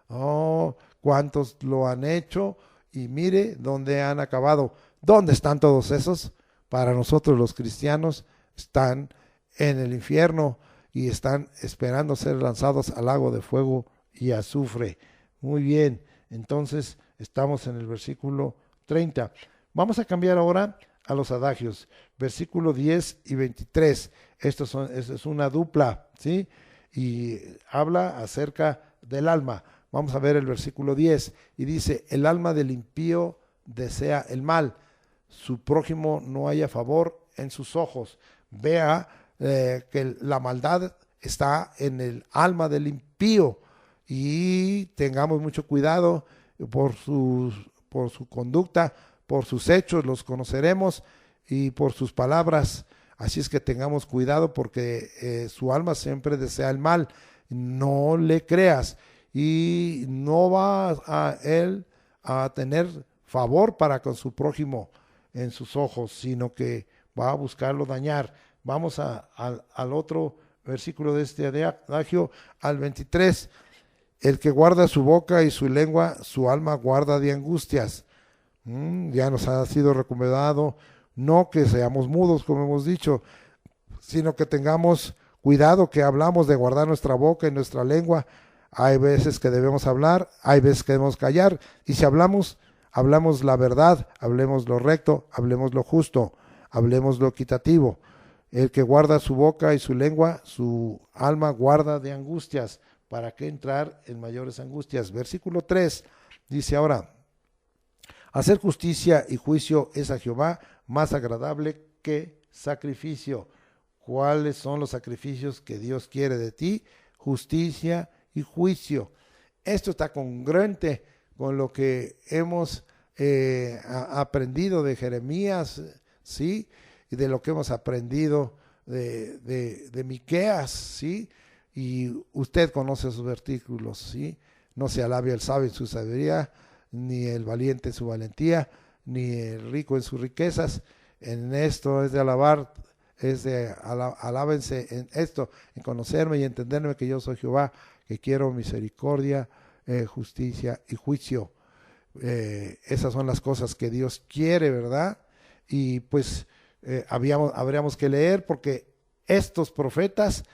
Oh, ¿cuántos lo han hecho? Y mire dónde han acabado. ¿Dónde están todos esos? Para nosotros los cristianos están en el infierno y están esperando ser lanzados al lago de fuego y azufre. Muy bien, entonces estamos en el versículo 30. Vamos a cambiar ahora a los adagios, versículo 10 y 23. Esto es una dupla, ¿sí? Y habla acerca del alma. Vamos a ver el versículo 10 y dice: el alma del impío desea el mal, su prójimo no haya favor en sus ojos. Vea que la maldad está en el alma del impío y tengamos mucho cuidado por su conducta, por sus hechos los conoceremos y por sus palabras. Así es que tengamos cuidado porque su alma siempre desea el mal. No le creas y no va a él a tener favor para con su prójimo en sus ojos, sino que va a buscarlo dañar. Vamos al otro versículo de este adagio, al 23. El que guarda su boca y su lengua, su alma guarda de angustias. Ya nos ha sido recomendado no que seamos mudos, como hemos dicho, sino que tengamos cuidado que hablamos de guardar nuestra boca y nuestra lengua. Hay veces que debemos hablar, hay veces que debemos callar, y si hablamos la verdad, hablemos lo recto, hablemos lo justo, hablemos lo equitativo. El que guarda su boca y su lengua, su alma guarda de angustias. ¿Para qué entrar en mayores angustias? Versículo 3 dice ahora: hacer justicia y juicio es a Jehová más agradable que sacrificio. ¿Cuáles son los sacrificios que Dios quiere de ti? Justicia y juicio. Esto está congruente con lo que hemos aprendido de Jeremías, ¿sí? Y de lo que hemos aprendido de Miqueas, ¿sí? Y usted conoce sus versículos, ¿sí? No se alabe el sabio en su sabiduría, ni el valiente en su valentía, ni el rico en sus riquezas. En esto es de alabar, alábense en esto, en conocerme y entenderme que yo soy Jehová, que quiero misericordia, justicia y juicio. Esas son las cosas que Dios quiere, ¿verdad? Y pues habríamos que leer, porque estos profetas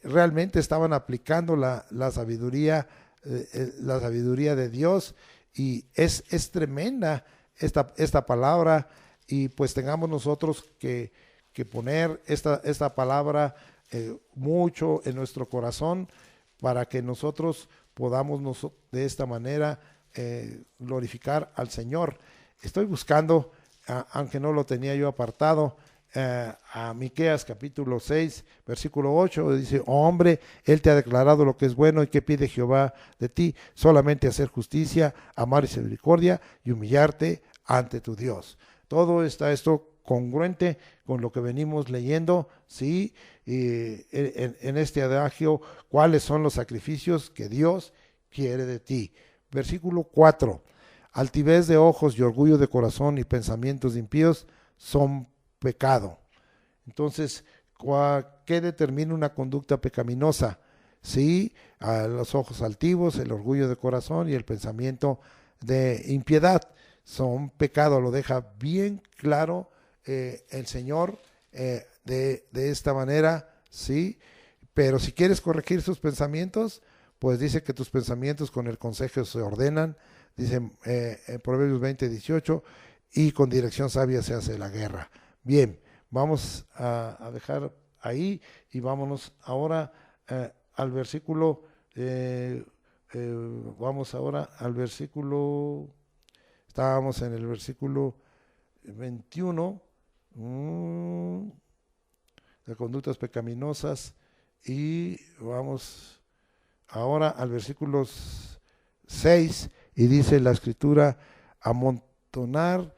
realmente estaban aplicando la sabiduría de Dios, y es tremenda esta palabra, y pues tengamos nosotros que poner esta palabra mucho en nuestro corazón, para que nosotros podamos de esta manera glorificar al Señor. Estoy buscando, aunque no lo tenía yo apartado, a Miqueas capítulo 6, versículo 8, dice: oh, hombre, él te ha declarado lo que es bueno, y que pide Jehová de ti, solamente hacer justicia, amar y misericordia, y humillarte ante tu Dios. Todo está esto congruente con lo que venimos leyendo, ¿sí? En este adagio, ¿cuáles son los sacrificios que Dios quiere de ti? Versículo 4: altivez de ojos y orgullo de corazón y pensamientos impíos son pecado. Entonces, ¿qué determina una conducta pecaminosa? Sí, a los ojos altivos, el orgullo de corazón y el pensamiento de impiedad son pecado. Lo deja bien claro el Señor de esta manera, sí. Pero si quieres corregir sus pensamientos, pues dice que tus pensamientos con el consejo se ordenan, dice en Proverbios 20:18, y con dirección sabia se hace la guerra. Bien, vamos a dejar ahí y vámonos ahora al versículo, vamos ahora al versículo, estábamos en el versículo 21, de conductas pecaminosas, y vamos ahora al versículo 6, y dice la escritura: amontonar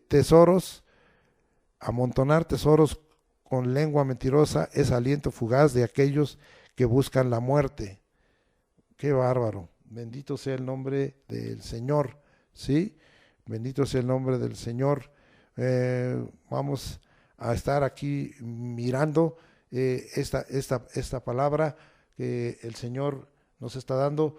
tesoros con lengua mentirosa es aliento fugaz de aquellos que buscan la muerte. Qué bárbaro. Bendito sea el nombre del Señor, ¿sí? Bendito sea el nombre del Señor. Vamos a estar aquí mirando esta palabra que el Señor nos está dando.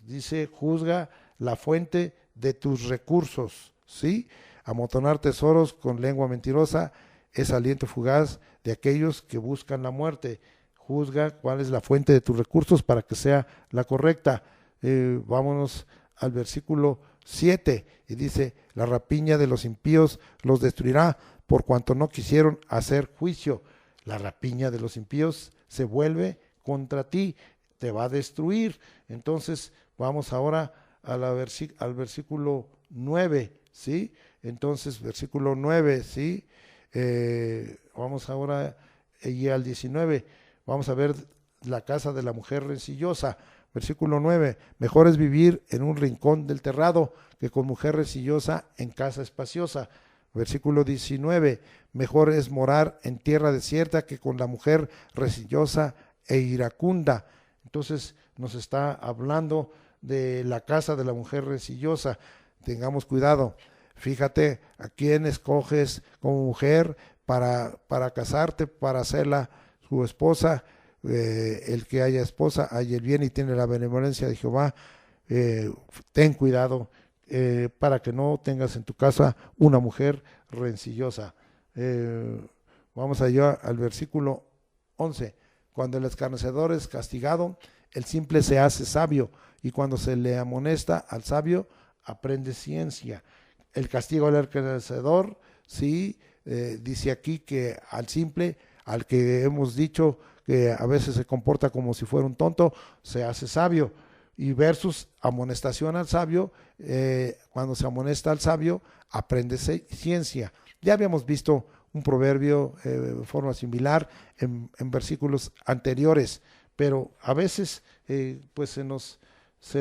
Dice, juzga la fuente de tus recursos, ¿sí? Amontonar tesoros con lengua mentirosa es aliento fugaz de aquellos que buscan la muerte. Juzga cuál es la fuente de tus recursos para que sea la correcta. Vámonos al versículo 7 y dice, la rapiña de los impíos los destruirá por cuanto no quisieron hacer juicio. La rapiña de los impíos se vuelve contra ti, te va a destruir. Entonces vamos ahora al versículo 9, ¿sí? Entonces versículo 9, ¿sí? Vamos ahora y al 19, vamos a ver la casa de la mujer rencillosa. Versículo 9, mejor es vivir en un rincón del terrado que con mujer rencillosa en casa espaciosa. Versículo 19, mejor es morar en tierra desierta que con la mujer rencillosa e iracunda. Entonces nos está hablando de la casa de la mujer rencillosa. Tengamos cuidado. Fíjate a quién escoges como mujer para casarte, para hacerla su esposa. El que haya esposa, haya el bien y tiene la benevolencia de Jehová. Ten cuidado para que no tengas en tu casa una mujer rencillosa. Vamos allá al versículo 11. Cuando el escarnecedor es castigado, el simple se hace sabio, y cuando se le amonesta al sabio, aprende ciencia. El castigo al escarnecedor, sí, dice aquí que al simple, al que hemos dicho que a veces se comporta como si fuera un tonto, se hace sabio. Y versus amonestación al sabio, cuando se amonesta al sabio, aprende ciencia. Ya habíamos visto un proverbio de forma similar en versículos anteriores, pero a veces pues se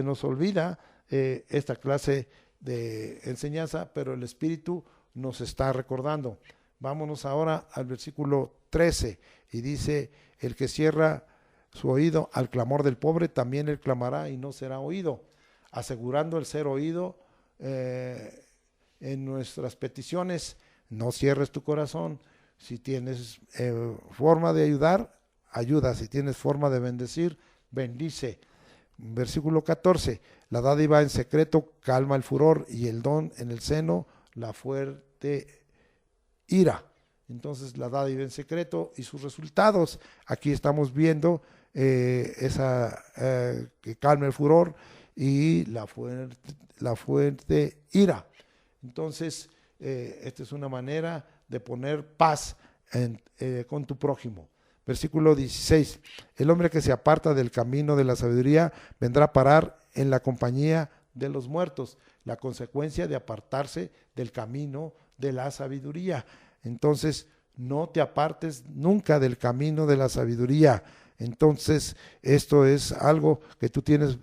nos olvida esta clase de enseñanza, pero el Espíritu nos está recordando. Vámonos ahora al versículo 13 y dice, el que cierra su oído al clamor del pobre, también él clamará y no será oído, asegurando el ser oído en nuestras peticiones. No cierres tu corazón. Si tienes forma de ayudar, ayuda. Si tienes forma de bendecir, bendice. Versículo 14, la dádiva en secreto calma el furor y el don en el seno la fuerte ira. Entonces la dádiva en secreto y sus resultados, aquí estamos viendo que calma el furor y la fuerte ira. Entonces esta es una manera de poner paz con tu prójimo. Versículo 16, el hombre que se aparta del camino de la sabiduría vendrá a parar en la compañía de los muertos. La consecuencia de apartarse del camino de la sabiduría. Entonces, no te apartes nunca del camino de la sabiduría. Entonces, esto es algo que tú tienes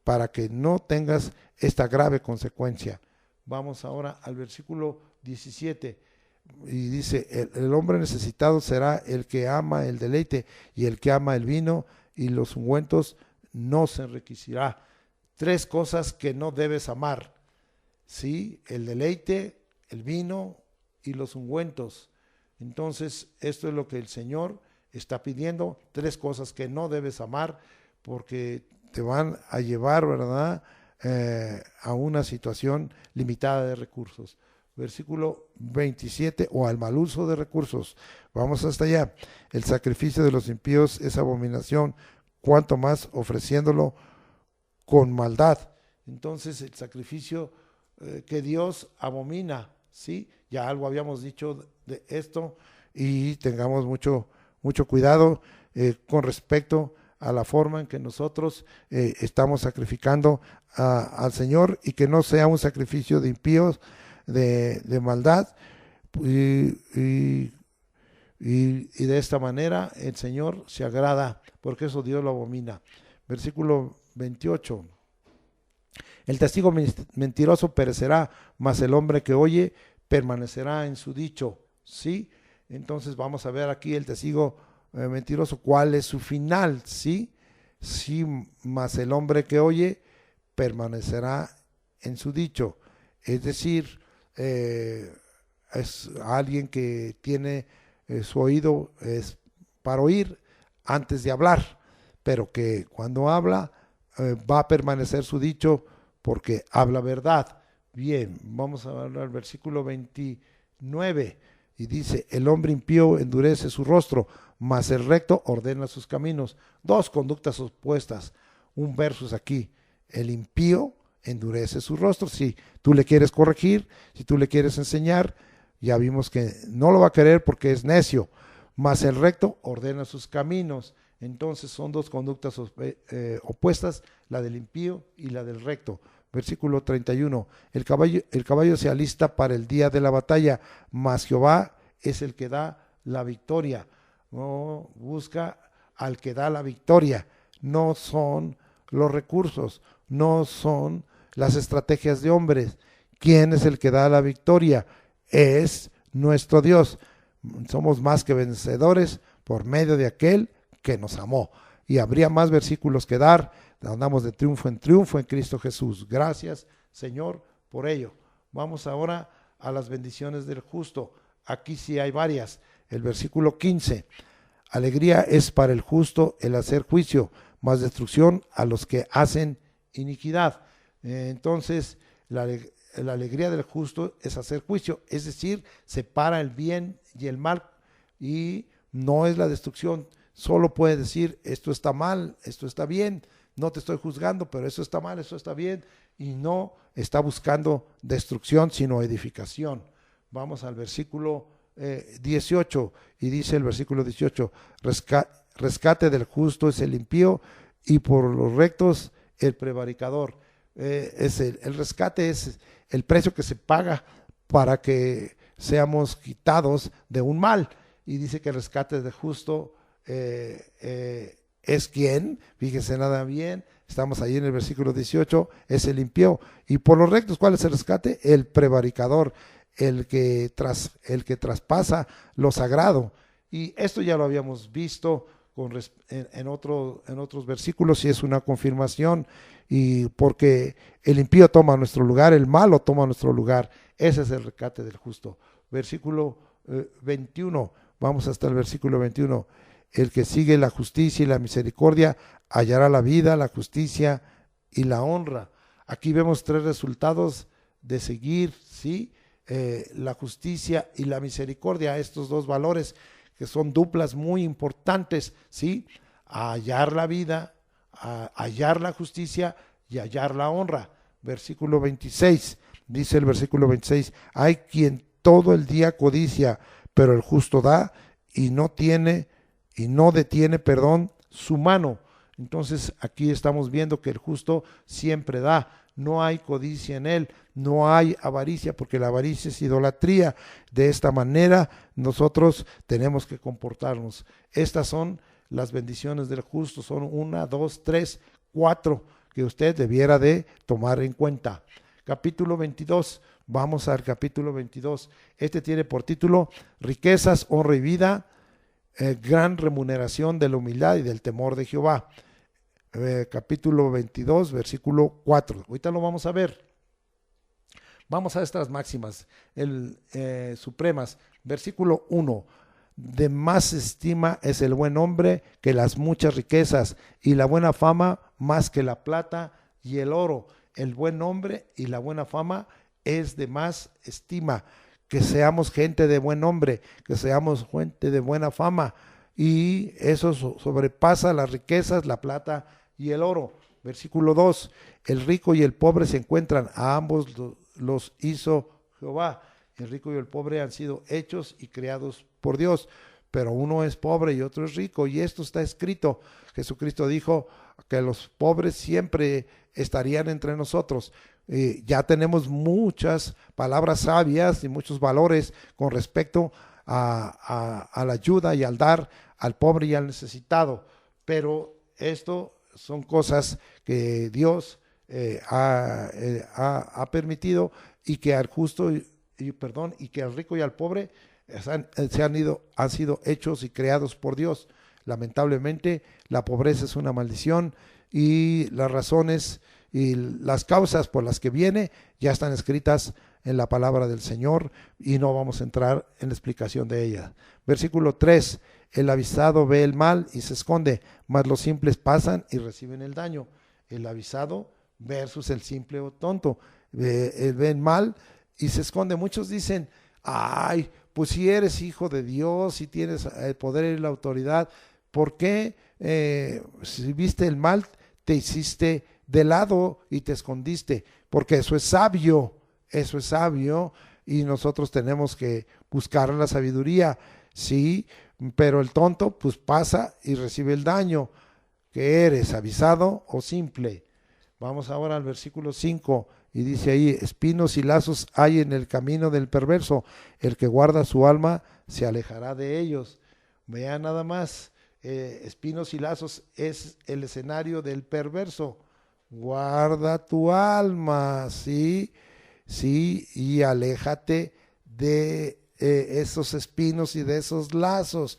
para que no tengas esta grave consecuencia. Vamos ahora al versículo 17. Y dice, el hombre necesitado será el que ama el deleite, y el que ama el vino y los ungüentos no se enriquecerá. 3 cosas que no debes amar, ¿sí? El deleite, el vino y los ungüentos. Entonces, esto es lo que el Señor está pidiendo, 3 cosas que no debes amar, porque te van a llevar, ¿verdad?, a una situación limitada de recursos. Versículo 27, o al mal uso de recursos. Vamos hasta allá. El sacrificio de los impíos es abominación, cuanto más ofreciéndolo con maldad. Entonces el sacrificio que Dios abomina, ¿sí? Ya algo habíamos dicho de esto, y tengamos mucho cuidado con respecto a la forma en que nosotros estamos sacrificando al Señor, y que no sea un sacrificio de impíos, de maldad, y de esta manera el Señor se agrada, porque eso Dios lo abomina. Versículo 28, el testigo mentiroso perecerá, mas el hombre que oye permanecerá en su dicho, ¿sí? Entonces vamos a ver aquí el testigo mentiroso, cuál es su final, ¿sí? Sí, mas el hombre que oye permanecerá en su dicho, es decir, es alguien que tiene su oído es para oír antes de hablar, pero que cuando habla va a permanecer su dicho porque habla verdad. Bien, vamos a hablar al versículo 29 y dice, el hombre impío endurece su rostro, mas el recto ordena sus caminos. Dos conductas opuestas, un versus aquí, el impío endurece su rostro. Si tú le quieres corregir, si tú le quieres enseñar, ya vimos que no lo va a querer porque es necio, mas el recto ordena sus caminos. Entonces son dos conductas opuestas, la del impío y la del recto. Versículo 31, el caballo se alista para el día de la batalla, mas Jehová es el que da la victoria. No busca al que da la victoria, no son los recursos, no son las estrategias de hombres. ¿Quién es el que da la victoria? Es nuestro Dios. Somos más que vencedores por medio de aquel que nos amó. Y habría más versículos que dar. Andamos de triunfo en Cristo Jesús. Gracias, Señor, por ello. Vamos ahora a las bendiciones del justo. Aquí sí hay varias. El versículo 15. Alegría es para el justo el hacer juicio, más destrucción a los que hacen iniquidad. Entonces, la alegría del justo es hacer juicio, es decir, separa el bien y el mal y no es la destrucción. Solo puede decir, esto está mal, esto está bien, no te estoy juzgando, pero eso está mal, eso está bien, y no está buscando destrucción, sino edificación. Vamos al versículo 18, y dice el versículo 18, rescate del justo es el impío, y por los rectos el prevaricador. El rescate es el precio que se paga para que seamos quitados de un mal, y dice que el rescate del justo es quien, fíjense nada bien, estamos ahí en el versículo 18, es el impío, y por los rectos, ¿cuál es el rescate? El prevaricador, el que traspasa lo sagrado, y esto ya lo habíamos visto en otros versículos, y es una confirmación, y porque el impío toma nuestro lugar, el malo toma nuestro lugar, ese es el rescate del justo. Versículo 21, vamos hasta el versículo 21, el que sigue la justicia y la misericordia hallará la vida, la justicia y la honra. Aquí vemos tres resultados de seguir, ¿sí? La justicia y la misericordia, estos dos valores que son duplas muy importantes, ¿sí? A hallar la vida, a hallar la justicia y hallar la honra. Versículo 26, dice el versículo 26, hay quien todo el día codicia, pero el justo da y no detiene, su mano. Entonces aquí estamos viendo que el justo siempre da, no hay codicia en él, no hay avaricia, porque la avaricia es idolatría. De esta manera nosotros tenemos que comportarnos. Estas son las bendiciones del justo, son 1, 2, 3, 4 que usted debiera de tomar en cuenta. Capítulo 22, vamos al capítulo 22. Este tiene por título riquezas, honra y vida, gran remuneración de la humildad y del temor de Jehová. Capítulo 22, versículo 4. Ahorita lo vamos a ver. Vamos a estas máximas supremas. Versículo 1. De más estima es el buen hombre que las muchas riquezas, y la buena fama más que la plata y el oro. El buen hombre y la buena fama es de más estima. Que seamos gente de buen nombre, que seamos gente de buena fama, y eso sobrepasa las riquezas, la plata y el oro. Versículo 2, el rico y el pobre se encuentran, a ambos los hizo Jehová. El rico y el pobre han sido hechos y creados por Dios, pero uno es pobre y otro es rico, y esto está escrito. Jesucristo dijo que los pobres siempre estarían entre nosotros. Ya tenemos muchas palabras sabias y muchos valores con respecto a la ayuda y al dar al pobre y al necesitado, pero esto son cosas que Dios ha permitido, y que al justo y que al rico y al pobre han sido hechos y creados por Dios. Lamentablemente la pobreza es una maldición, y las razones y las causas por las que viene ya están escritas en la palabra del Señor y no vamos a entrar en la explicación de ella. Versículo 3, el avisado ve el mal y se esconde, mas los simples pasan y reciben el daño. El avisado versus el simple o tonto. Ve el mal y se esconde. Muchos dicen, ay, pues si eres hijo de Dios, si tienes el poder y la autoridad, ¿por qué si viste el mal te hiciste de lado y te escondiste? Porque eso es sabio y nosotros tenemos que buscar la sabiduría, sí, pero el tonto pues pasa y recibe el daño. ¿Qué eres, avisado o simple? Vamos ahora al versículo 5 y dice ahí, espinos y lazos hay en el camino del perverso, el que guarda su alma se alejará de ellos. Vean nada más, espinos y lazos es el escenario del perverso. Guarda tu alma, sí, y aléjate de esos espinos y de esos lazos.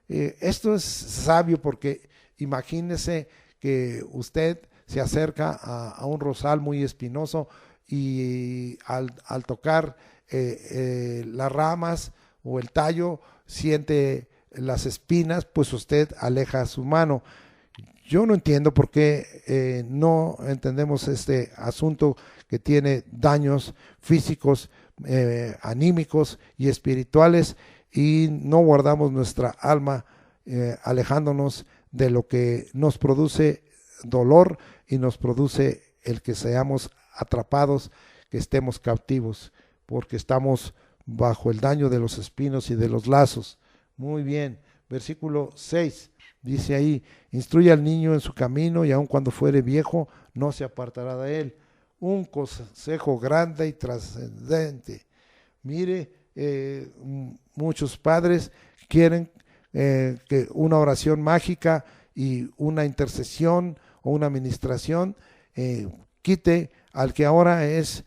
Esto es sabio porque imagínese que usted se acerca a un rosal muy espinoso y al tocar las ramas o el tallo siente las espinas, pues usted aleja su mano. Yo no entiendo por qué no entendemos este asunto que tiene daños físicos, anímicos y espirituales y no guardamos nuestra alma alejándonos de lo que nos produce dolor y nos produce el que seamos atrapados, que estemos cautivos, porque estamos bajo el daño de los espinos y de los lazos. Muy bien, versículo 6, dice ahí, instruye al niño en su camino y aun cuando fuere viejo no se apartará de él. Un consejo grande y trascendente. Mire, muchos padres quieren que una oración mágica y una intercesión o una administración quite al que ahora es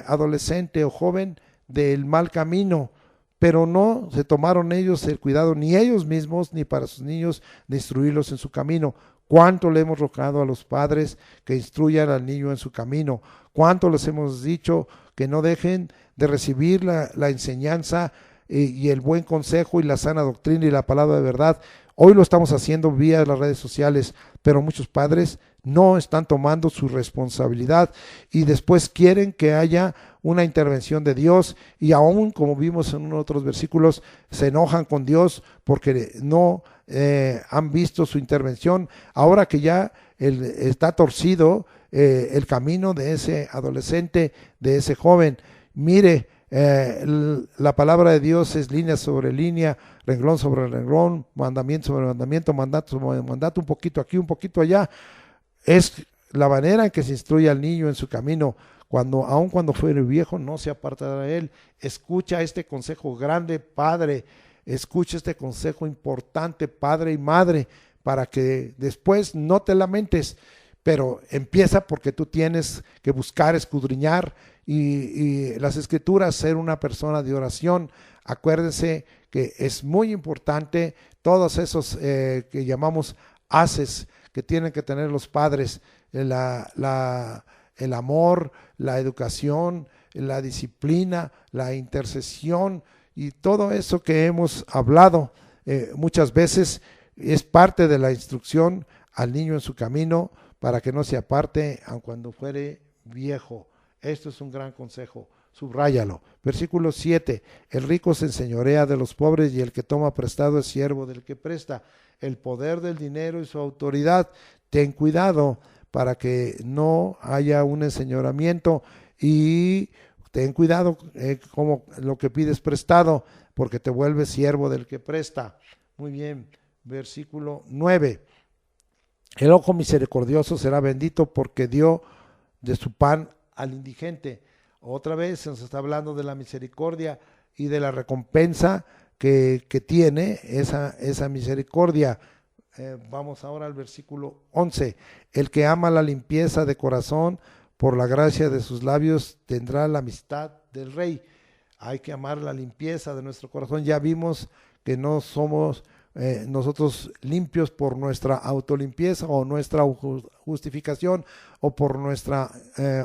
adolescente o joven del mal camino, pero no se tomaron ellos el cuidado, ni ellos mismos, ni para sus niños, de instruirlos en su camino. ¿Cuánto le hemos rogado a los padres que instruyan al niño en su camino? ¿Cuánto les hemos dicho que no dejen de recibir la enseñanza y el buen consejo y la sana doctrina y la palabra de verdad? Hoy lo estamos haciendo vía las redes sociales, pero muchos padres no están tomando su responsabilidad y después quieren que haya una intervención de Dios y aún, como vimos en otros versículos, se enojan con Dios porque no han visto su intervención. Ahora que ya está torcido el camino de ese adolescente, de ese joven, mire, la palabra de Dios es línea sobre línea, renglón sobre renglón, mandamiento sobre mandamiento, mandato sobre mandato, un poquito aquí, un poquito allá. Es la manera en que se instruye al niño en su camino, aun cuando fuere viejo no se apartará de él. Escucha este consejo grande, padre, escucha este consejo importante, padre y madre, para que después no te lamentes, pero empieza porque tú tienes que buscar, escudriñar y las escrituras, ser una persona de oración. Acuérdense que es muy importante todos esos que llamamos haces que tienen que tener los padres, el amor, la educación, la disciplina, la intercesión y todo eso que hemos hablado muchas veces es parte de la instrucción al niño en su camino para que no se aparte aun cuando fuere viejo. Esto es un gran consejo, subráyalo. Versículo 7, el rico se enseñorea de los pobres y el que toma prestado es siervo del que presta. El poder del dinero y su autoridad. Ten cuidado para que no haya un enseñoramiento y ten cuidado como lo que pides prestado, porque te vuelves siervo del que presta. Muy bien, versículo 9. El ojo misericordioso será bendito porque dio de su pan al indigente. Otra vez se nos está hablando de la misericordia y de la recompensa que tiene esa misericordia. Vamos ahora al versículo 11. El que ama la limpieza de corazón, por la gracia de sus labios, tendrá la amistad del rey. Hay que amar la limpieza de nuestro corazón. Ya vimos que no somos nosotros limpios por nuestra autolimpieza o nuestra justificación o por nuestra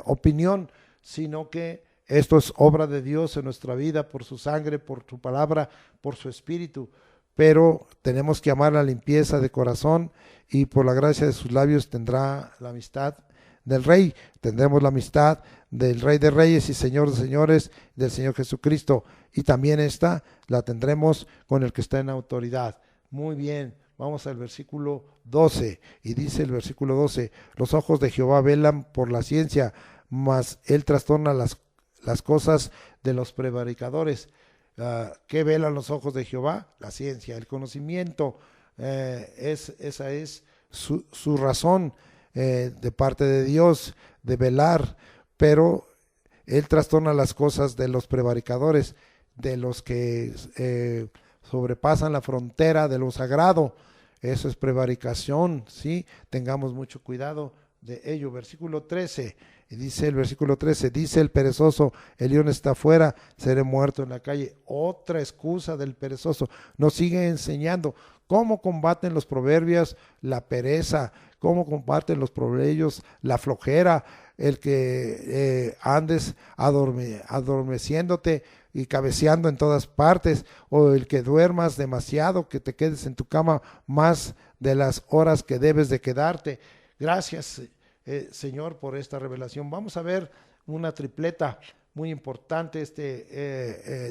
opinión, sino que Esto es obra de Dios en nuestra vida, por su sangre, por su palabra, por su espíritu. Pero tenemos que amar la limpieza de corazón, y por la gracia de sus labios tendrá la amistad del Rey. Tendremos la amistad del Rey de Reyes y Señor de Señores, del Señor Jesucristo. Y también esta la tendremos con el que está en autoridad. Muy bien, vamos al versículo 12. Y dice el versículo 12: los ojos de Jehová velan por la ciencia, mas él trastorna las cosas de los prevaricadores. ¿Qué velan los ojos de Jehová? La ciencia, el conocimiento. Esa es su razón de parte de Dios, de velar. Pero él trastorna las cosas de los prevaricadores, de los que sobrepasan la frontera de lo sagrado. Eso es prevaricación, ¿sí? Tengamos mucho cuidado de ello. Versículo 13, y dice el versículo 13, dice el perezoso: el león está afuera, seré muerto en la calle. Otra excusa del perezoso. Nos sigue enseñando cómo combaten los proverbios la pereza, cómo combaten los proverbios la flojera, el que andes adormeciéndote y cabeceando en todas partes, o el que duermas demasiado, que te quedes en tu cama más de las horas que debes de quedarte. Gracias, Señor, por esta revelación. Vamos a ver una tripleta muy importante,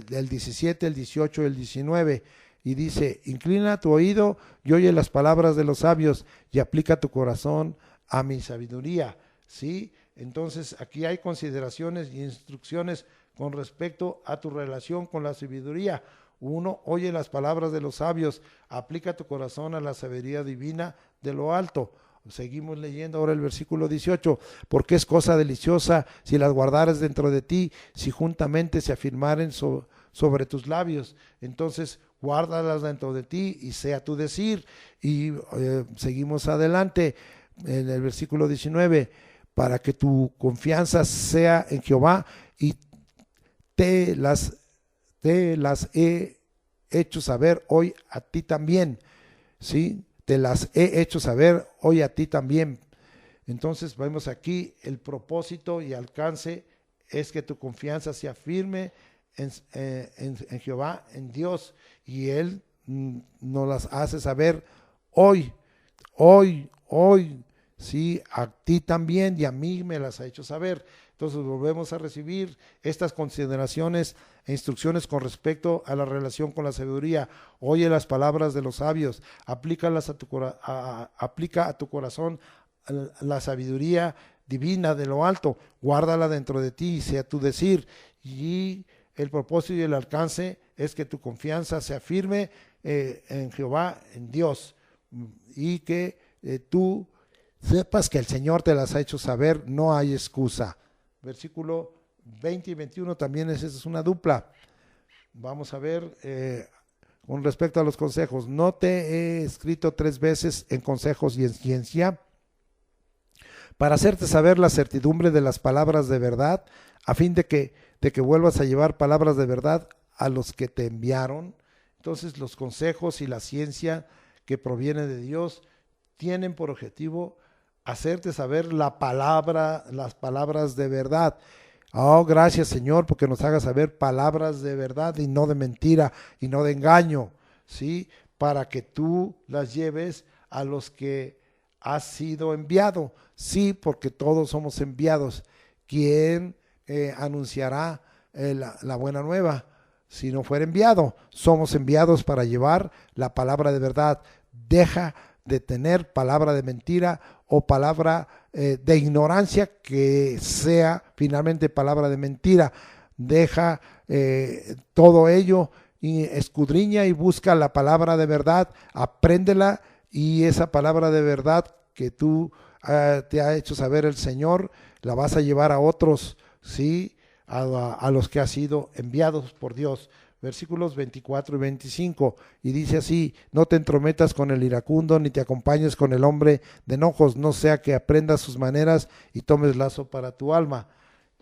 del 17, el 18 y el 19. Y dice: inclina tu oído y oye las palabras de los sabios, y aplica tu corazón a mi sabiduría. ¿Sí? Entonces aquí hay consideraciones y instrucciones con respecto a tu relación con la sabiduría. Uno, oye las palabras de los sabios, aplica tu corazón a la sabiduría divina de lo alto. Seguimos leyendo ahora el versículo 18: porque es cosa deliciosa si las guardares dentro de ti, si juntamente se afirmaren sobre tus labios. Entonces guárdalas dentro de ti y sea tu decir. Y seguimos adelante en el versículo 19: para que tu confianza sea en Jehová, y te las he hecho saber hoy a ti también. ¿Sí? Te las he hecho saber hoy a ti también. Entonces vemos aquí el propósito y alcance es que tu confianza sea firme en Jehová, en Dios, y Él nos las hace saber hoy, sí, a ti también y a mí me las ha hecho saber. Entonces volvemos a recibir estas consideraciones e instrucciones con respecto a la relación con la sabiduría. Oye las palabras de los sabios, aplícalas aplica a tu corazón la sabiduría divina de lo alto, guárdala dentro de ti y sea tu decir. Y el propósito y el alcance es que tu confianza sea firme en Jehová, en Dios, y que tú sepas que el Señor te las ha hecho saber, no hay excusa. Versículo 20 y 21 también es una dupla. Vamos a ver con respecto a los consejos. No te he escrito 3 veces en consejos y en ciencia, para hacerte saber la certidumbre de las palabras de verdad, a fin de que vuelvas a llevar palabras de verdad a los que te enviaron. Entonces los consejos y la ciencia que proviene de Dios tienen por objetivo hacerte saber las palabras de verdad. Oh, gracias, Señor, porque nos haga saber palabras de verdad y no de mentira y no de engaño, ¿sí? Para que tú las lleves a los que has sido enviado. Sí, porque todos somos enviados. ¿Quién anunciará la buena nueva si no fuera enviado? Somos enviados para llevar la palabra de verdad. Deja de tener palabra de mentira o palabra de ignorancia que sea finalmente palabra de mentira. Deja todo ello y escudriña y busca la palabra de verdad, apréndela, y esa palabra de verdad que tú te ha hecho saber el Señor, la vas a llevar a otros, ¿sí? A los que has sido enviados por Dios. Versículos 24 y 25, y dice así: no te entrometas con el iracundo, ni te acompañes con el hombre de enojos, no sea que aprendas sus maneras y tomes lazo para tu alma.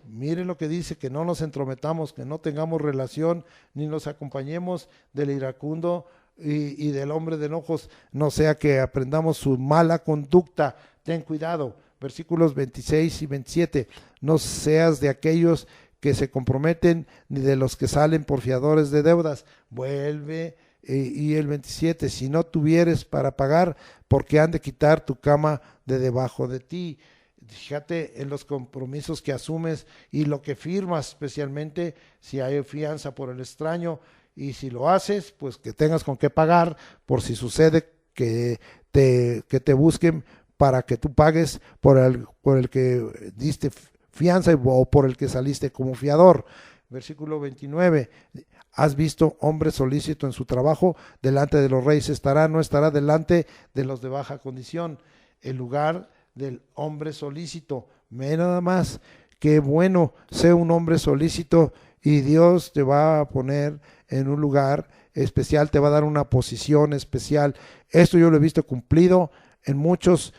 Miren lo que dice, que no nos entrometamos, que no tengamos relación, ni nos acompañemos del iracundo y del hombre de enojos, no sea que aprendamos su mala conducta. Ten cuidado. Versículos 26 y 27, no seas de aquellos que se comprometen, ni de los que salen por fiadores de deudas. Vuelve, y el 27, si no tuvieres para pagar, porque han de quitar tu cama de debajo de ti. Fíjate en los compromisos que asumes y lo que firmas, especialmente si hay fianza por el extraño, y si lo haces, pues que tengas con qué pagar por si sucede que te busquen para que tú pagues por el que diste fianza o por el que saliste como fiador. Versículo 29, has visto hombre solícito en su trabajo, delante de los reyes estará, no estará delante de los de baja condición. El lugar del hombre solícito, ve nada más, qué bueno, sé un hombre solícito y Dios te va a poner en un lugar especial, te va a dar una posición especial. Esto yo lo he visto cumplido en muchos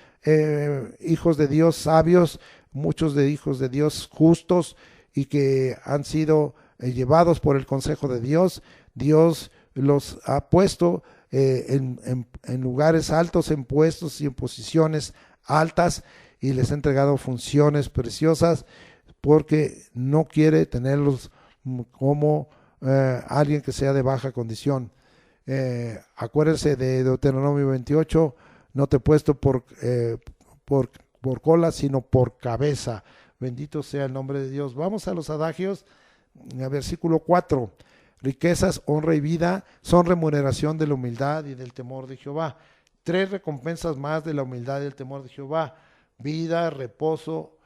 hijos de Dios sabios, muchos de hijos de Dios justos y que han sido llevados por el consejo de Dios. Dios los ha puesto en lugares altos, en puestos y en posiciones altas, y les ha entregado funciones preciosas porque no quiere tenerlos como alguien que sea de baja condición. Acuérdense de Deuteronomio 28, no te he puesto por cola, sino por cabeza. Bendito sea el nombre de Dios. Vamos a los adagios. Versículo 4. Riquezas, honra y vida son remuneración de la humildad y del temor de Jehová. 3 recompensas más de la humildad y el temor de Jehová. Vida, reposo.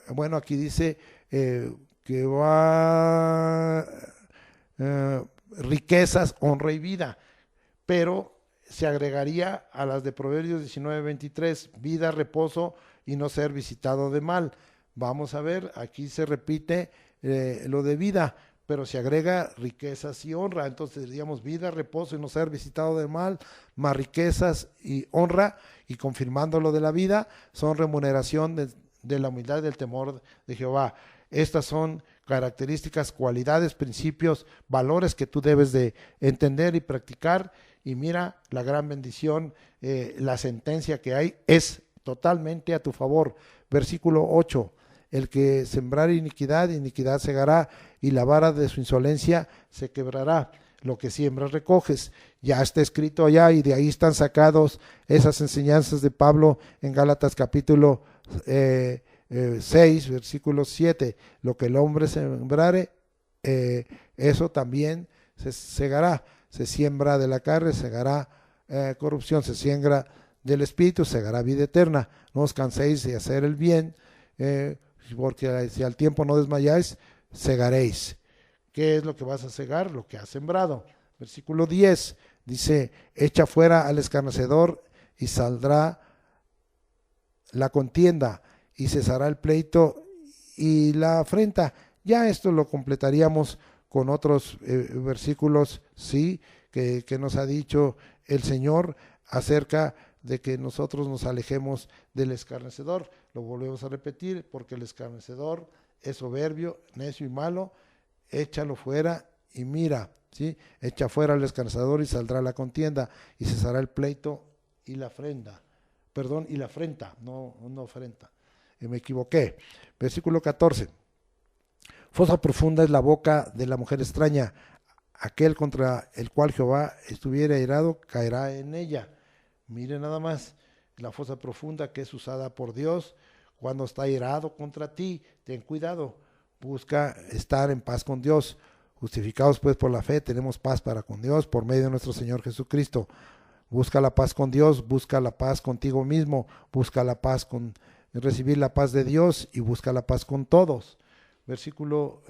Bueno, aquí dice que va riquezas, honra y vida. Pero se agregaría a las de Proverbios 19:23, vida, reposo y no ser visitado de mal. Vamos a ver, aquí se repite lo de vida, pero se agrega riquezas y honra. Entonces diríamos vida, reposo y no ser visitado de mal, más riquezas y honra, y confirmando lo de la vida, son remuneración de la humildad y del temor de Jehová. Estas son características, cualidades, principios, valores que tú debes de entender y practicar. Y mira la gran bendición, la sentencia que hay es totalmente a tu favor. Versículo 8, el que sembrar iniquidad, iniquidad segará, y la vara de su insolencia se quebrará. Lo que siembras recoges. Ya está escrito allá, y de ahí están sacados esas enseñanzas de Pablo en Gálatas capítulo 6, versículo 7. Lo que el hombre sembrare, eso también se segará. Se siembra de la carne, segará corrupción, se siembra del espíritu, segará vida eterna. No os canséis de hacer el bien, porque si al tiempo no desmayáis, segaréis. ¿Qué es lo que vas a segar? Lo que has sembrado. Versículo 10 dice, echa fuera al escarnecedor y saldrá la contienda y cesará el pleito y la afrenta. Ya esto lo completaríamos con otros versículos, sí, que nos ha dicho el Señor acerca de que nosotros nos alejemos del escarnecedor. Lo volvemos a repetir, porque el escarnecedor es soberbio, necio y malo. Échalo fuera y mira, ¿sí? Echa fuera al escarnecedor y saldrá la contienda y cesará el pleito y la afrenta. Perdón, y la afrenta, no afrenta. Me equivoqué. Versículo 14. Fosa profunda es la boca de la mujer extraña. Aquel contra el cual Jehová estuviera airado caerá en ella. Mire nada más, la fosa profunda que es usada por Dios cuando está airado contra ti. Ten cuidado, busca estar en paz con Dios. Justificados pues por la fe, tenemos paz para con Dios por medio de nuestro Señor Jesucristo. Busca la paz con Dios, busca la paz contigo mismo, busca la paz con recibir la paz de Dios y busca la paz con todos. Versículo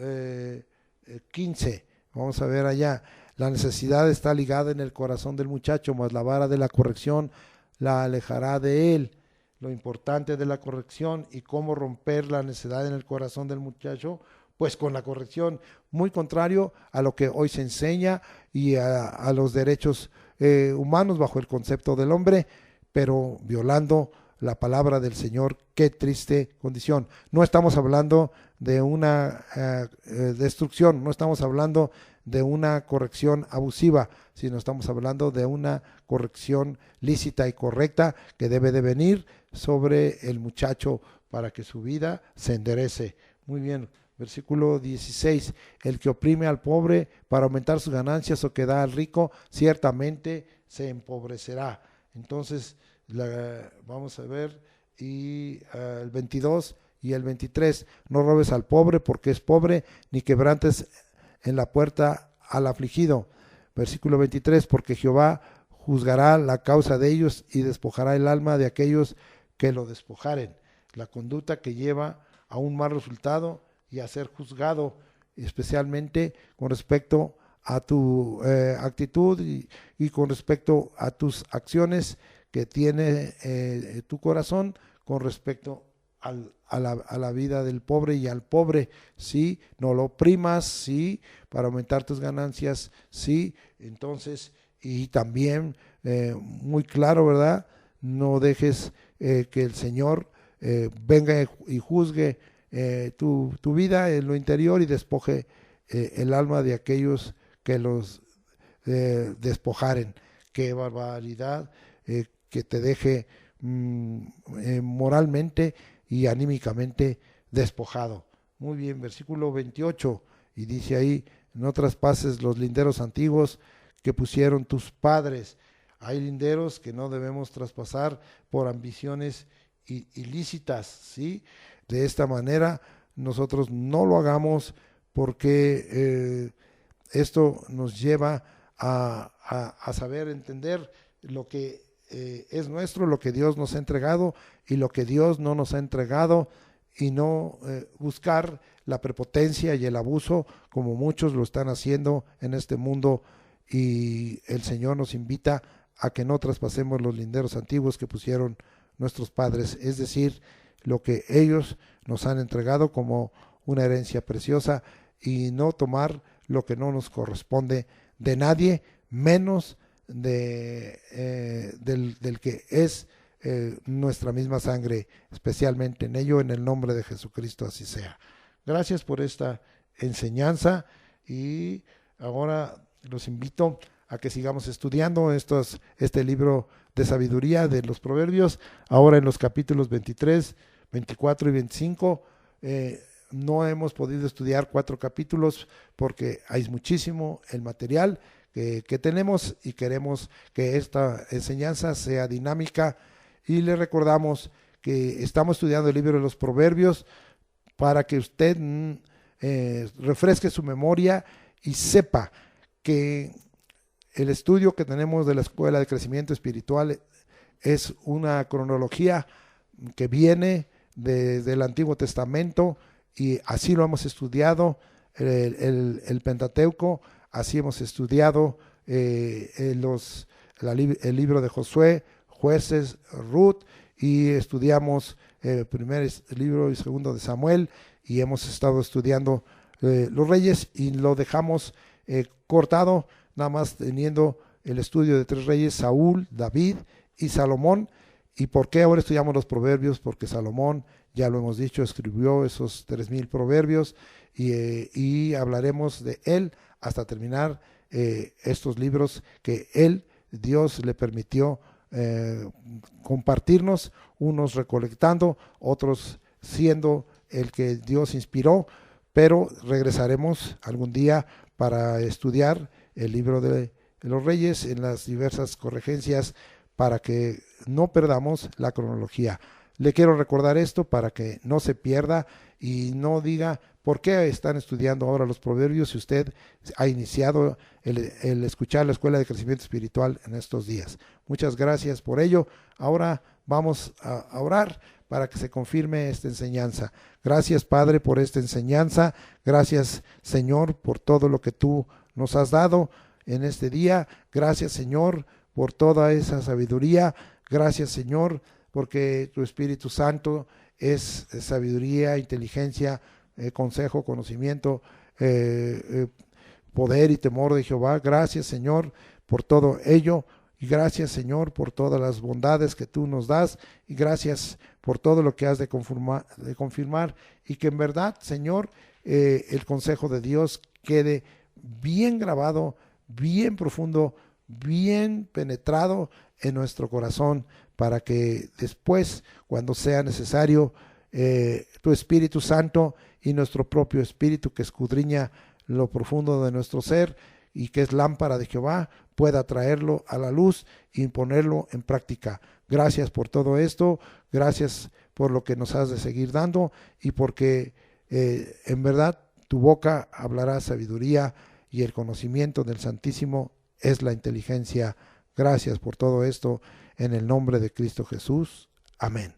15, vamos a ver allá. La necesidad está ligada en el corazón del muchacho, mas la vara de la corrección la alejará de él. Lo importante de la corrección y cómo romper la necedad en el corazón del muchacho, pues con la corrección, muy contrario a lo que hoy se enseña y a los derechos humanos bajo el concepto del hombre, pero violando la palabra del Señor. Qué triste condición. No estamos hablando de una destrucción, no estamos hablando de una corrección abusiva, sino estamos hablando de una corrección lícita y correcta que debe de venir sobre el muchacho, para que su vida se enderece. Muy bien. Versículo 16, el que oprime al pobre para aumentar sus ganancias o que da al rico, ciertamente se empobrecerá. Entonces, vamos a ver, y el 22 y el 23, no robes al pobre porque es pobre, ni quebrantes en la puerta al afligido. Versículo 23, porque Jehová juzgará la causa de ellos y despojará el alma de aquellos que lo despojaren. La conducta que lleva a un mal resultado y a ser juzgado, especialmente con respecto a tu actitud y con respecto a tus acciones que tiene tu corazón con respecto a la vida del pobre y al pobre. Sí, no lo oprimas, sí, para aumentar tus ganancias, sí. Entonces, y también muy claro, ¿verdad? No dejes que el Señor venga y juzgue tu vida en lo interior y despoje el alma de aquellos que los despojaren. Qué barbaridad, que te deje moralmente y anímicamente despojado. Muy bien, versículo 28, y dice ahí, no traspases los linderos antiguos que pusieron tus padres. Hay linderos que no debemos traspasar por ambiciones ilícitas, ¿sí? De esta manera nosotros no lo hagamos porque esto nos lleva a saber entender lo que es nuestro, lo que Dios nos ha entregado y lo que Dios no nos ha entregado, y no buscar la prepotencia y el abuso como muchos lo están haciendo en este mundo. Y el Señor nos invita a que no traspasemos los linderos antiguos que pusieron nuestros padres, es decir, lo que ellos nos han entregado como una herencia preciosa, y no tomar lo que no nos corresponde de nadie, menos del que es nuestra misma sangre, especialmente en ello, en el nombre de Jesucristo, así sea. Gracias por esta enseñanza, y ahora los invito a que sigamos estudiando este libro de sabiduría de los Proverbios, ahora en los capítulos 23, 24 y 25. No hemos podido estudiar 4 capítulos porque hay muchísimo el material que tenemos, y queremos que esta enseñanza sea dinámica, y le recordamos que estamos estudiando el libro de los Proverbios para que usted refresque su memoria y sepa que el estudio que tenemos de la Escuela de Crecimiento Espiritual es una cronología que viene desde el Antiguo Testamento, y así lo hemos estudiado el Pentateuco, así hemos estudiado el libro de Josué, Jueces, Ruth, y estudiamos el primer libro y segundo de Samuel, y hemos estado estudiando los Reyes, y lo dejamos cortado, nada más teniendo el estudio de 3 reyes, Saúl, David y Salomón. ¿Y por qué ahora estudiamos los Proverbios? Porque Salomón, ya lo hemos dicho, escribió esos 3000 proverbios, y hablaremos de él hasta terminar estos libros que él, Dios, le permitió compartirnos, unos recolectando, otros siendo el que Dios inspiró, pero regresaremos algún día para estudiar el libro de los Reyes en las diversas corregencias, para que no perdamos la cronología. Le quiero recordar esto para que no se pierda y no diga por qué están estudiando ahora los Proverbios si usted ha iniciado el escuchar la Escuela de Crecimiento Espiritual en estos días. Muchas gracias por ello. Ahora vamos a orar para que se confirme esta enseñanza. Gracias, Padre, por esta enseñanza. Gracias, Señor, por todo lo que tú nos has dado en este día. Gracias, Señor, por toda esa sabiduría. Gracias, Señor, porque tu Espíritu Santo es sabiduría, inteligencia, consejo, conocimiento, poder y temor de Jehová. Gracias, Señor, por todo ello. Y gracias, Señor, por todas las bondades que tú nos das. Y gracias por todo lo que has de confirmar. Y que en verdad, Señor, el consejo de Dios quede bien grabado, bien profundo, bien penetrado en nuestro corazón, para que después, cuando sea necesario, tu Espíritu Santo y nuestro propio Espíritu que escudriña lo profundo de nuestro ser y que es lámpara de Jehová, pueda traerlo a la luz y ponerlo en práctica. Gracias por todo esto, gracias por lo que nos has de seguir dando y porque en verdad tu boca hablará sabiduría y el conocimiento del Santísimo es la inteligencia. Gracias por todo esto en el nombre de Cristo Jesús. Amén.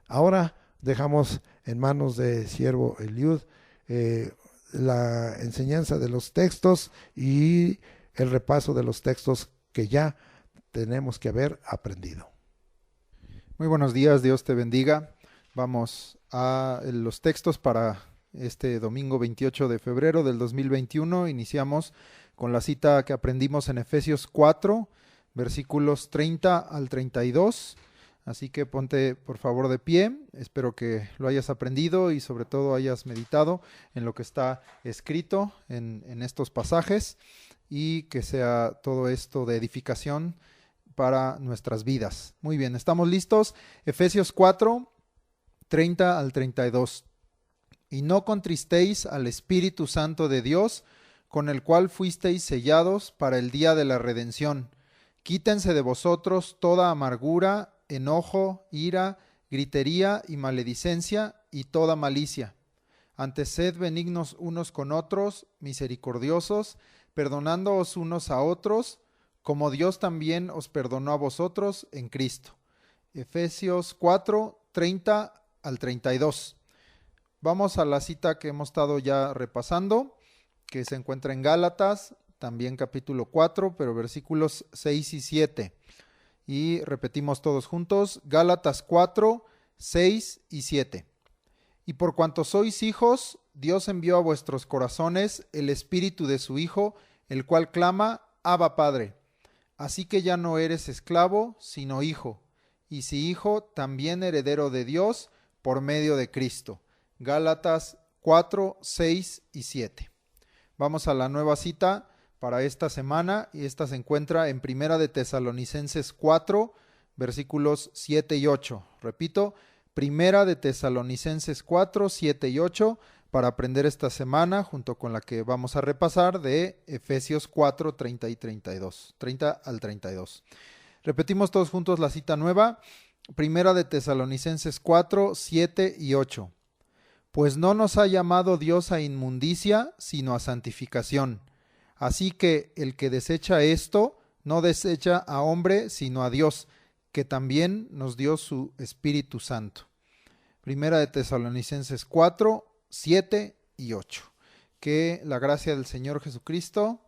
Ahora dejamos en manos de siervo Eliud la enseñanza de los textos y el repaso de los textos que ya tenemos que haber aprendido.
Muy buenos días, Dios te bendiga. Vamos a los textos para este domingo 28 de febrero del 2021. Iniciamos con la cita que aprendimos en Efesios 4, versículos 30 al 32. Así que ponte por favor de pie, espero que lo hayas aprendido y sobre todo hayas meditado en lo que está escrito en estos pasajes y que sea todo esto de edificación para nuestras vidas. Muy bien, ¿estamos listos? Efesios 4, 30 al 32. Y no contristéis al Espíritu Santo de Dios, con el cual fuisteis sellados para el día de la redención. Quítense de vosotros toda amargura, enojo, ira, gritería y maledicencia y toda malicia. Antes sed benignos unos con otros, misericordiosos, perdonándoos unos a otros, como Dios también os perdonó a vosotros en Cristo. Efesios 4, 30 al 32. Vamos a la cita que hemos estado ya repasando, que se encuentra en Gálatas, también capítulo 4, pero versículos 6 y 7. Y repetimos todos juntos, Gálatas 4, 6 y 7. Y por cuanto sois hijos, Dios envió a vuestros corazones el Espíritu de su Hijo, el cual clama, Abba Padre. Así que ya no eres esclavo, sino hijo, y si hijo, también heredero de Dios por medio de Cristo. Gálatas 4, 6 y 7. Vamos a la nueva cita para esta semana y esta se encuentra en Primera de Tesalonicenses 4, versículos 7 y 8. Repito, Primera de Tesalonicenses 4, 7 y 8 para aprender esta semana junto con la que vamos a repasar de Efesios 4, 30 y 32, 30 al 32. Repetimos todos juntos la cita nueva, Primera de Tesalonicenses 4, 7 y 8. Pues no nos ha llamado Dios a inmundicia, sino a santificación. Así que el que desecha esto, no desecha a hombre, sino a Dios, que también nos dio su Espíritu Santo. Primera de Tesalonicenses 4, 7 y 8. Que la gracia del Señor Jesucristo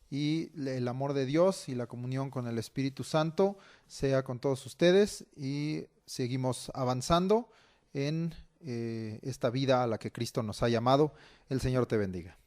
y el amor de Dios y la comunión con el Espíritu Santo sea con todos ustedes y seguimos avanzando en esta vida a la que Cristo nos ha llamado. El Señor te bendiga.